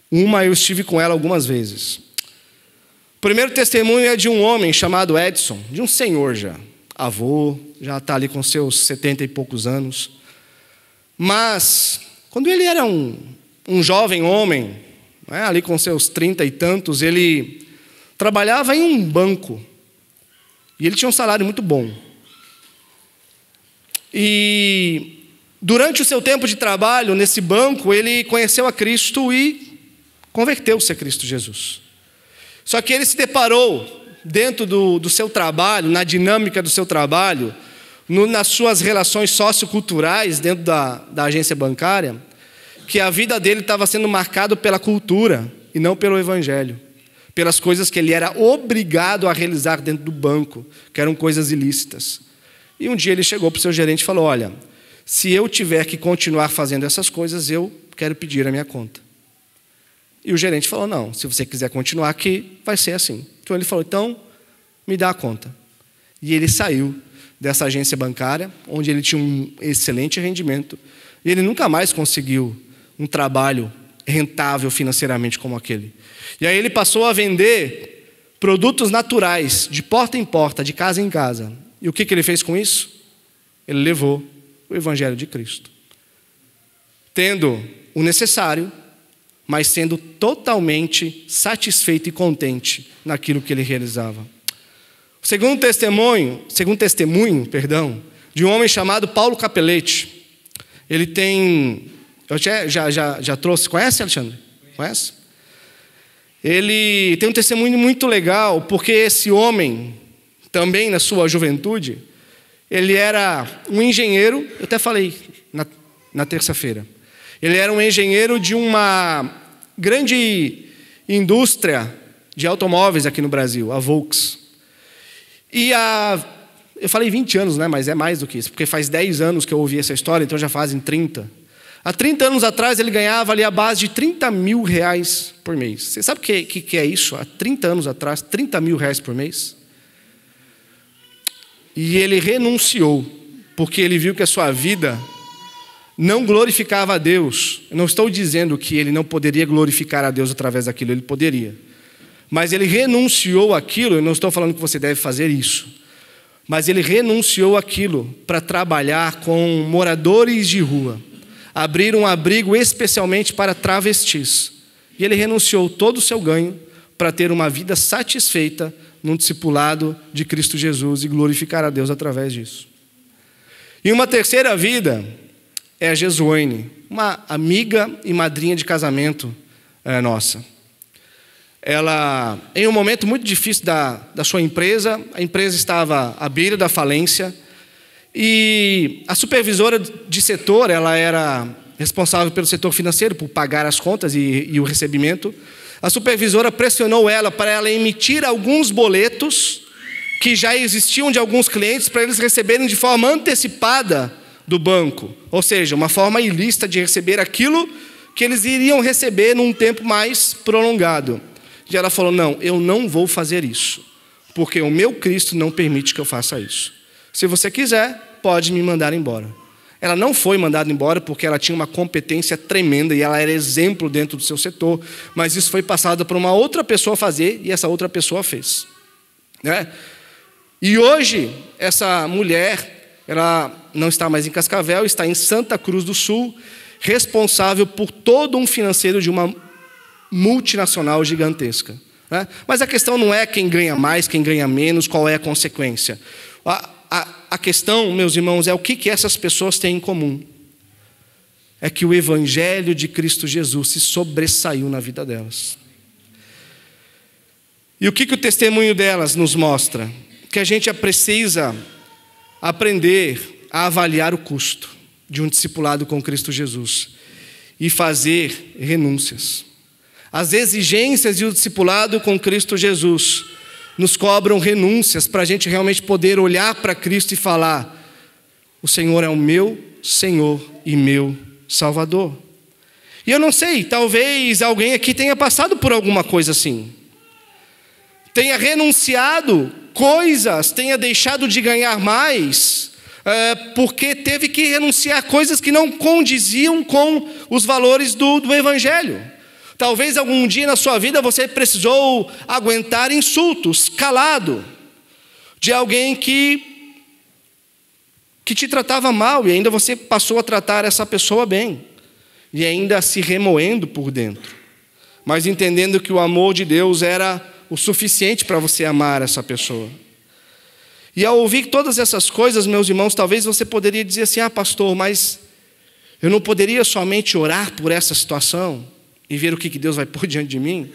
Uma eu estive com ela algumas vezes. O primeiro testemunho é de um homem chamado Edson, de um senhor já, avô, já está ali com seus 70 e poucos anos. Mas, quando ele era um jovem homem, ali com seus 30 e tantos, ele trabalhava em um banco. E ele tinha um salário muito bom. E durante o seu tempo de trabalho nesse banco, ele conheceu a Cristo e converteu-se a Cristo Jesus. Só que ele se deparou dentro do seu trabalho, na dinâmica do seu trabalho, nas suas relações socioculturais dentro da agência bancária, que a vida dele estava sendo marcada pela cultura e não pelo Evangelho, pelas coisas que ele era obrigado a realizar dentro do banco, que eram coisas ilícitas. E um dia ele chegou para o seu gerente e falou: olha, se eu tiver que continuar fazendo essas coisas, eu quero pedir a minha conta. E o gerente falou: não, se você quiser continuar aqui, vai ser assim. Então ele falou: então, me dá a conta. E ele saiu dessa agência bancária, onde ele tinha um excelente rendimento, e ele nunca mais conseguiu um trabalho rentável financeiramente como aquele. E aí ele passou a vender produtos naturais, de porta em porta, de casa em casa. E o que ele fez com isso? Ele levou o Evangelho de Cristo, tendo o necessário, mas sendo totalmente satisfeito e contente naquilo que ele realizava. O segundo testemunho, de um homem chamado Paulo Capelletti. Ele tem... Eu já trouxe... Conhece, Alexandre? Conhece? Ele tem um testemunho muito legal, porque esse homem, também na sua juventude, ele era um engenheiro, eu até falei na terça-feira. Ele era um engenheiro de uma grande indústria de automóveis aqui no Brasil, a Volks. Eu falei 20 anos, né? Mas é mais do que isso, porque faz 10 anos que eu ouvi essa história, então já fazem 30. Há 30 anos atrás ele ganhava ali a base de 30 mil reais por mês. Você sabe o que é isso? Há 30 anos atrás, 30 mil reais por mês? E ele renunciou, porque ele viu que a sua vida não glorificava a Deus. Eu não estou dizendo que ele não poderia glorificar a Deus através daquilo, ele poderia. Mas ele renunciou àquilo, eu não estou falando que você deve fazer isso, mas ele renunciou àquilo para trabalhar com moradores de rua, abrir um abrigo especialmente para travestis. E ele renunciou todo o seu ganho para ter uma vida satisfeita num discipulado de Cristo Jesus e glorificar a Deus através disso. E uma terceira vida é a Jesuane, uma amiga e madrinha de casamento nossa. Ela, em um momento muito difícil da sua empresa, a empresa estava à beira da falência, e a supervisora de setor, ela era responsável pelo setor financeiro, por pagar as contas e o recebimento. A supervisora pressionou ela para ela emitir alguns boletos que já existiam de alguns clientes para eles receberem de forma antecipada do banco, ou seja, uma forma ilícita de receber aquilo que eles iriam receber num tempo mais prolongado. E ela falou: não, eu não vou fazer isso, porque o meu Cristo não permite que eu faça isso. Se você quiser, pode me mandar embora. Ela não foi mandada embora porque ela tinha uma competência tremenda e ela era exemplo dentro do seu setor, mas isso foi passado para uma outra pessoa fazer e essa outra pessoa fez, né? E hoje, essa mulher, ela não está mais em Cascavel, está em Santa Cruz do Sul, responsável por todo um financeiro de uma multinacional gigantesca, né? Mas a questão não é quem ganha mais, quem ganha menos, qual é a consequência. A questão, meus irmãos, é o que essas pessoas têm em comum. É que o Evangelho de Cristo Jesus se sobressaiu na vida delas. E o que o testemunho delas nos mostra? Que a gente precisa aprender a avaliar o custo de um discipulado com Cristo Jesus e fazer renúncias. As exigências de um discipulado com Cristo Jesus nos cobram renúncias para a gente realmente poder olhar para Cristo e falar: o Senhor é o meu Senhor e meu Salvador. E eu não sei, talvez alguém aqui tenha passado por alguma coisa assim. Tenha renunciado coisas, tenha deixado de ganhar mais, porque teve que renunciar a coisas que não condiziam com os valores do Evangelho. Talvez algum dia na sua vida você precisou aguentar insultos, calado, de alguém que te tratava mal, e ainda você passou a tratar essa pessoa bem, e ainda se remoendo por dentro, mas entendendo que o amor de Deus era o suficiente para você amar essa pessoa. E ao ouvir todas essas coisas, meus irmãos, talvez você poderia dizer assim: ah, pastor, mas eu não poderia somente orar por essa situação e ver o que Deus vai pôr diante de mim?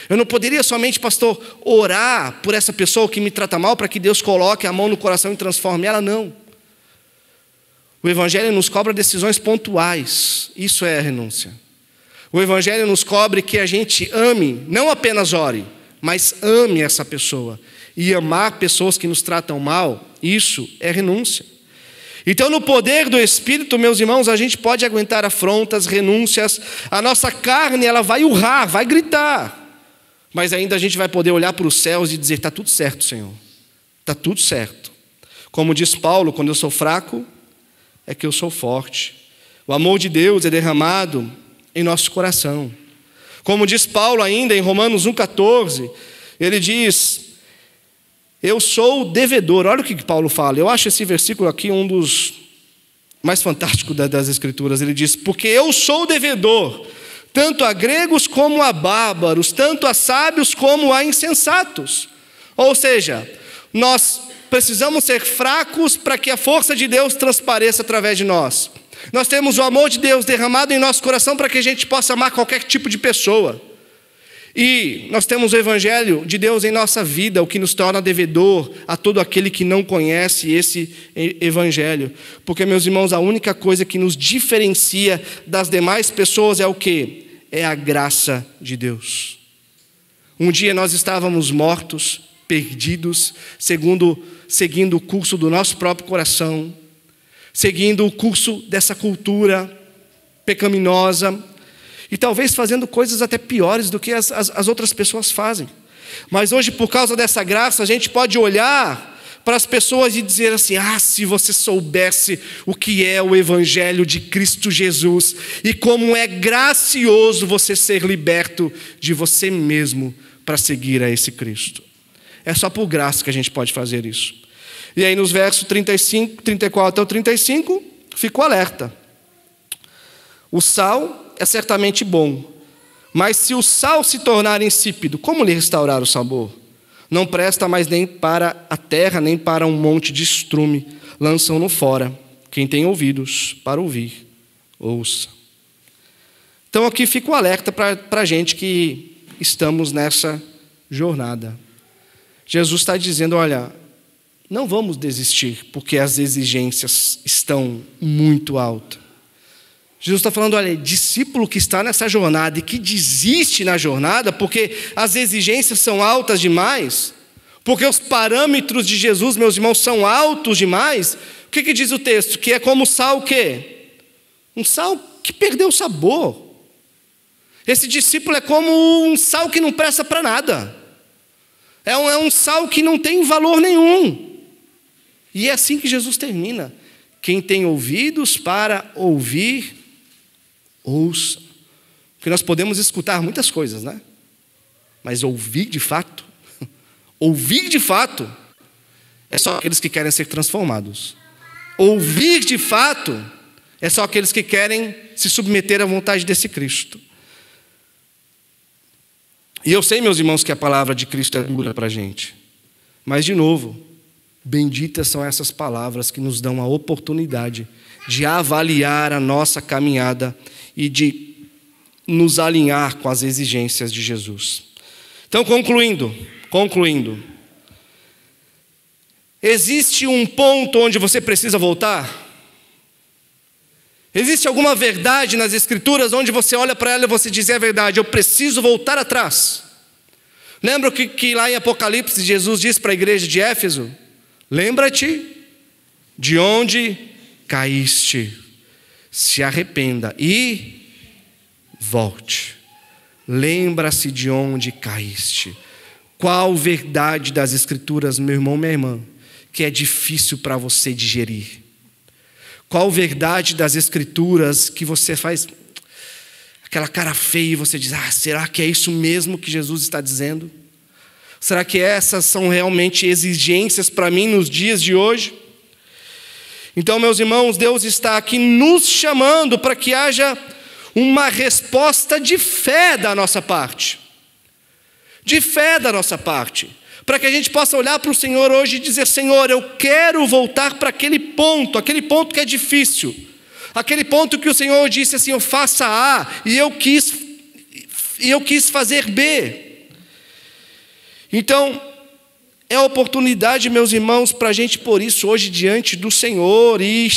Eu não poderia somente, pastor, orar por essa pessoa que me trata mal para que Deus coloque a mão no coração e transforme ela? Não. O Evangelho nos cobra decisões pontuais. Isso é a renúncia. O Evangelho nos cobra que a gente ame, não apenas ore, mas ame essa pessoa. E amar pessoas que nos tratam mal, isso é renúncia. Então, no poder do Espírito, meus irmãos, a gente pode aguentar afrontas, renúncias. A nossa carne, ela vai urrar, vai gritar. Mas ainda a gente vai poder olhar para os céus e dizer: está tudo certo, Senhor. Está tudo certo. Como diz Paulo: quando eu sou fraco, é que eu sou forte. O amor de Deus é derramado em nosso coração. Como diz Paulo ainda em Romanos 1,14, ele diz: eu sou devedor. Olha o que Paulo fala. Eu acho esse versículo aqui um dos mais fantásticos das Escrituras. Ele diz: porque eu sou devedor, tanto a gregos como a bárbaros, tanto a sábios como a insensatos. Ou seja, nós precisamos ser fracos para que a força de Deus transpareça através de nós. Nós temos o amor de Deus derramado em nosso coração para que a gente possa amar qualquer tipo de pessoa. E nós temos o Evangelho de Deus em nossa vida, o que nos torna devedor a todo aquele que não conhece esse Evangelho. Porque, meus irmãos, a única coisa que nos diferencia das demais pessoas é o quê? É a graça de Deus. Um dia nós estávamos mortos, perdidos, seguindo o curso do nosso próprio coração, seguindo o curso dessa cultura, pecaminosa, e talvez fazendo coisas até piores do que as outras pessoas fazem. Mas hoje, por causa dessa graça, a gente pode olhar para as pessoas e dizer assim: se você soubesse o que é o Evangelho de Cristo Jesus e como é gracioso você ser liberto de você mesmo para seguir a esse Cristo. É só por graça que a gente pode fazer isso. E aí nos versos 34 ao 35, fica o alerta. O sal é certamente bom, mas se o sal se tornar insípido, como lhe restaurar o sabor? Não presta mais nem para a terra, nem para um monte de estrume. Lançam-no fora. Quem tem ouvidos para ouvir, ouça. Então aqui fica o alerta para a gente que estamos nessa jornada. Jesus está dizendo: olha, não vamos desistir, porque as exigências estão muito altas. Jesus está falando: olha, discípulo que está nessa jornada e que desiste na jornada, porque as exigências são altas demais, porque os parâmetros de Jesus, meus irmãos, são altos demais. O que diz o texto? Que é como sal o quê? Um sal que perdeu o sabor. Esse discípulo é como um sal que não presta para nada. É um sal que não tem valor nenhum. E é assim que Jesus termina: quem tem ouvidos para ouvir, ouça. Porque nós podemos escutar muitas coisas, né? Mas ouvir de fato, é só aqueles que querem ser transformados. Ouvir de fato é só aqueles que querem se submeter à vontade desse Cristo. E eu sei, meus irmãos, que a palavra de Cristo é dura para a gente. Mas, de novo, benditas são essas palavras que nos dão a oportunidade de avaliar a nossa caminhada e de nos alinhar com as exigências de Jesus. Então, concluindo, existe um ponto onde você precisa voltar? Existe alguma verdade nas Escrituras onde você olha para ela e você diz: é verdade, eu preciso voltar atrás? Lembra que lá em Apocalipse Jesus diz para a igreja de Éfeso: lembra-te de onde caíste, se arrependa e volte. Lembra-se de onde caíste. Qual verdade das Escrituras, meu irmão, minha irmã, que é difícil para você digerir? Qual verdade das Escrituras que você faz aquela cara feia e você diz: será que é isso mesmo que Jesus está dizendo? Será que essas são realmente exigências para mim nos dias de hoje? Então, meus irmãos, Deus está aqui nos chamando para que haja uma resposta de fé da nossa parte. De fé da nossa parte. Para que a gente possa olhar para o Senhor hoje e dizer: Senhor, eu quero voltar para aquele ponto que é difícil. Aquele ponto que o Senhor disse assim: eu faça A, e eu quis fazer B. Então, é a oportunidade, meus irmãos, para a gente pôr isso hoje diante do Senhor e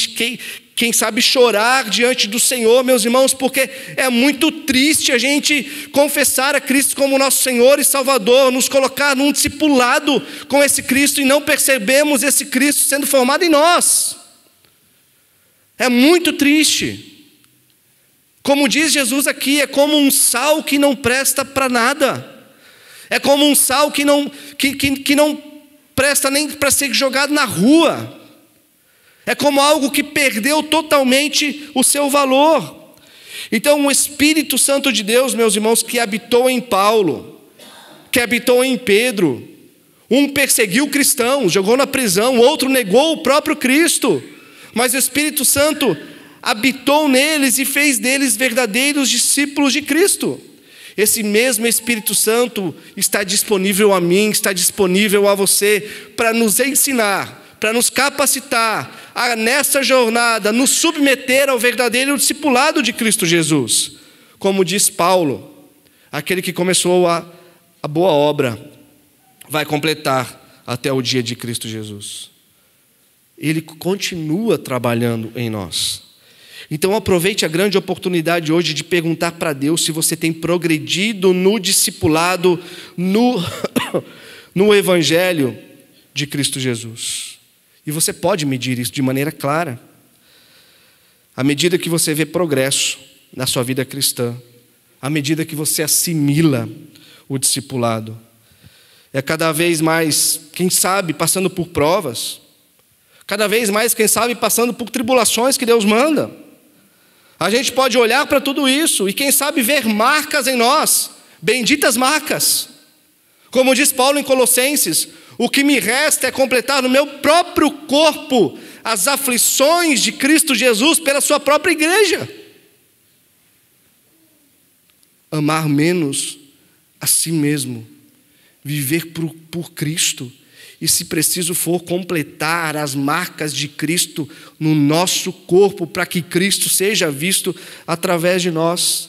quem sabe chorar diante do Senhor, meus irmãos, porque é muito triste a gente confessar a Cristo como nosso Senhor e Salvador, nos colocar num discipulado com esse Cristo e não percebemos esse Cristo sendo formado em nós. É muito triste. Como diz Jesus aqui, é como um sal que não presta para nada. É como um sal que não presta nem para ser jogado na rua. É como algo que perdeu totalmente o seu valor. Então, o Espírito Santo de Deus, meus irmãos, que habitou em Paulo, que habitou em Pedro, um perseguiu cristãos, jogou na prisão, o outro negou o próprio Cristo, mas o Espírito Santo habitou neles e fez deles verdadeiros discípulos de Cristo. Esse mesmo Espírito Santo está disponível a mim, está disponível a você, para nos ensinar, para nos capacitar a, nessa jornada, nos submeter ao verdadeiro discipulado de Cristo Jesus. Como diz Paulo, aquele que começou a boa obra vai completar até o dia de Cristo Jesus. Ele continua trabalhando em nós. Então aproveite a grande oportunidade hoje de perguntar para Deus se você tem progredido no discipulado, no Evangelho de Cristo Jesus. E você pode medir isso de maneira clara. À medida que você vê progresso, na sua vida cristã, à medida que você assimila o discipulado. É cada vez mais, quem sabe, passando por provas, cada vez mais, quem sabe, passando por tribulações que Deus manda. A gente pode olhar para tudo isso e, quem sabe, ver marcas em nós, benditas marcas. Como diz Paulo em Colossenses, o que me resta é completar no meu próprio corpo as aflições de Cristo Jesus pela sua própria igreja. Amar menos a si mesmo, viver por Cristo, e se preciso for completar as marcas de Cristo no nosso corpo, para que Cristo seja visto através de nós.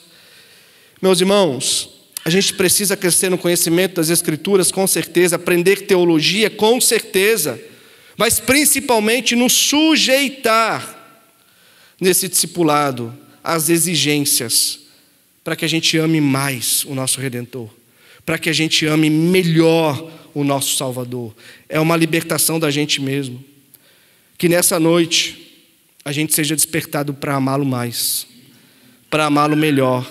Meus irmãos, a gente precisa crescer no conhecimento das Escrituras, com certeza, aprender teologia, com certeza, mas principalmente nos sujeitar nesse discipulado às exigências, para que a gente ame mais o nosso Redentor, para que a gente ame melhor o nosso Salvador. É uma libertação da gente mesmo. Que nessa noite a gente seja despertado para amá-lo mais, para amá-lo melhor.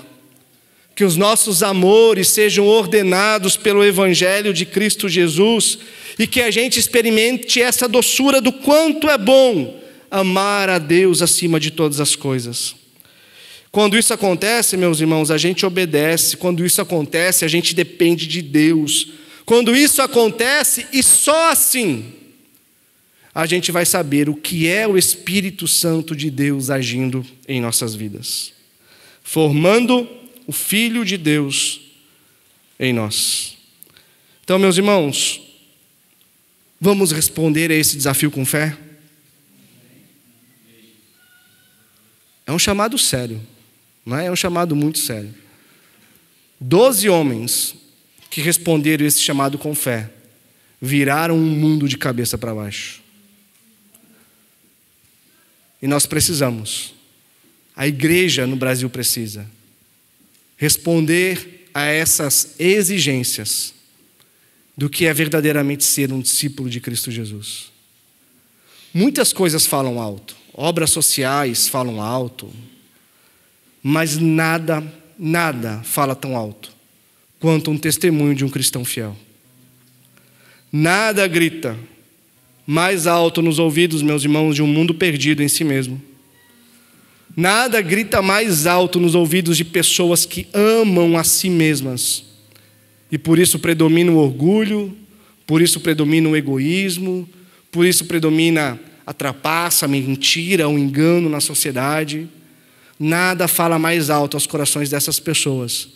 Que os nossos amores sejam ordenados pelo Evangelho de Cristo Jesus e que a gente experimente essa doçura do quanto é bom amar a Deus acima de todas as coisas. Quando isso acontece, meus irmãos, a gente obedece. Quando isso acontece, a gente depende de Deus. Quando isso acontece, e só assim, a gente vai saber o que é o Espírito Santo de Deus agindo em nossas vidas, formando o Filho de Deus em nós. Então, meus irmãos, vamos responder a esse desafio com fé? É um chamado sério, não é? É um chamado muito sério. 12 homens que responderam esse chamado com fé viraram um mundo de cabeça para baixo. E nós precisamos, a igreja no Brasil precisa, responder a essas exigências do que é verdadeiramente ser um discípulo de Cristo Jesus. Muitas coisas falam alto, obras sociais falam alto, mas nada fala tão alto quanto um testemunho de um cristão fiel. Nada grita mais alto nos ouvidos, meus irmãos, de um mundo perdido em si mesmo. Nada grita mais alto nos ouvidos de pessoas que amam a si mesmas. E por isso predomina o orgulho, por isso predomina o egoísmo, por isso predomina a trapaça, a mentira, o engano na sociedade. Nada fala mais alto aos corações dessas pessoas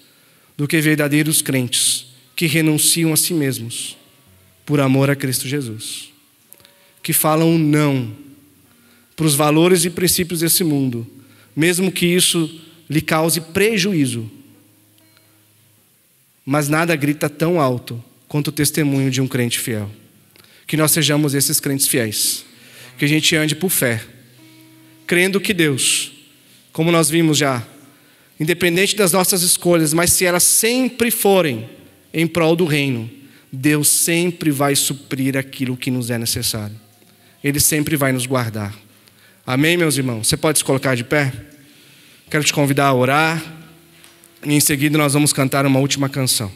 do que verdadeiros crentes que renunciam a si mesmos por amor a Cristo Jesus, que falam não para os valores e princípios desse mundo, mesmo que isso lhe cause prejuízo. Mas nada grita tão alto quanto o testemunho de um crente fiel. Que nós sejamos esses crentes fiéis, que a gente ande por fé, crendo que Deus, como nós vimos já, independente das nossas escolhas, mas se elas sempre forem em prol do reino, Deus sempre vai suprir aquilo que nos é necessário. Ele sempre vai nos guardar. Amém, meus irmãos? Você pode se colocar de pé? Quero te convidar a orar. E em seguida nós vamos cantar uma última canção.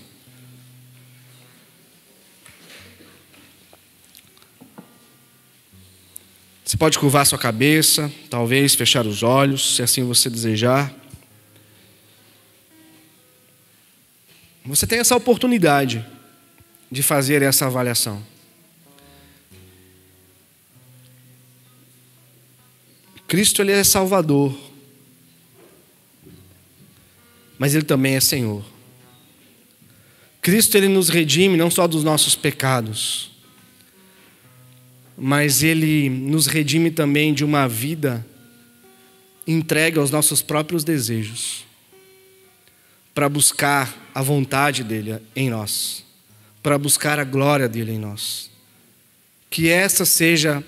Você pode curvar sua cabeça, talvez fechar os olhos, se assim você desejar. Você tem essa oportunidade de fazer essa avaliação. Cristo, Ele é Salvador, mas Ele também é Senhor. Cristo, Ele nos redime não só dos nossos pecados, mas Ele nos redime também de uma vida entregue aos nossos próprios desejos, para buscar a vontade dEle em nós, para buscar a glória dEle em nós. Que essa seja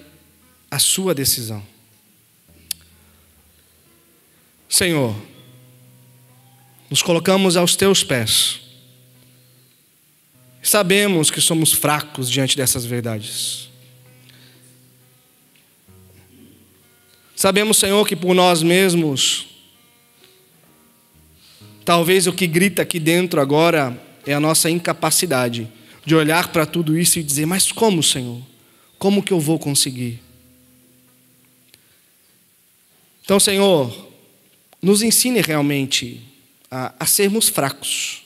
a sua decisão. Senhor, nos colocamos aos Teus pés. Sabemos que somos fracos diante dessas verdades. Sabemos, Senhor, que por nós mesmos Talvez o que grita aqui dentro agora é a nossa incapacidade de olhar para tudo isso e dizer: mas como, Senhor? Como que eu vou conseguir? Então, Senhor, nos ensine realmente a sermos fracos,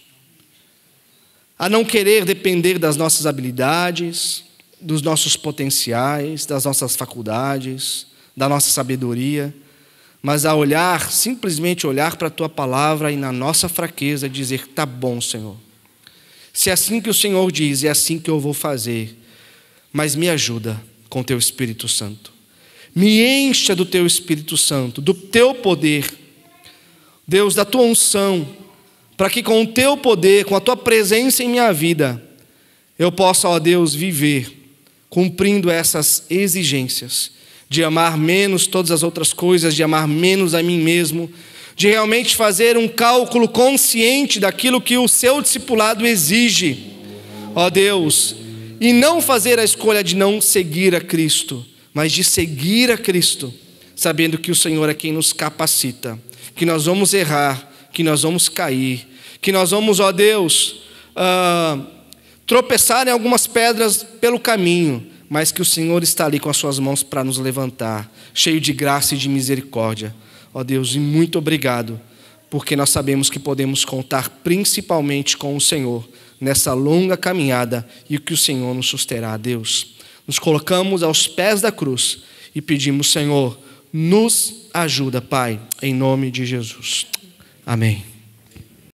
a não querer depender das nossas habilidades, dos nossos potenciais, das nossas faculdades, da nossa sabedoria, mas a olhar, simplesmente olhar para a Tua palavra e na nossa fraqueza dizer: tá bom, Senhor, se é assim que o Senhor diz, é assim que eu vou fazer, mas me ajuda com Teu Espírito Santo, me encha do Teu Espírito Santo, do Teu poder, Deus, da Tua unção, para que com o Teu poder, com a Tua presença em minha vida, eu possa, ó Deus, viver cumprindo essas exigências, de amar menos todas as outras coisas, de amar menos a mim mesmo, de realmente fazer um cálculo consciente daquilo que o Seu discipulado exige, ó Deus, e não fazer a escolha de não seguir a Cristo, mas de seguir a Cristo, sabendo que o Senhor é quem nos capacita, que nós vamos errar, que nós vamos cair, que nós vamos, ó Deus, tropeçar em algumas pedras pelo caminho, mas que o Senhor está ali com as suas mãos para nos levantar, cheio de graça e de misericórdia. Ó Deus, e muito obrigado, porque nós sabemos que podemos contar principalmente com o Senhor nessa longa caminhada e que o Senhor nos susterá, Deus. Nos colocamos aos pés da cruz e pedimos: Senhor, nos ajuda, Pai, em nome de Jesus. Amém.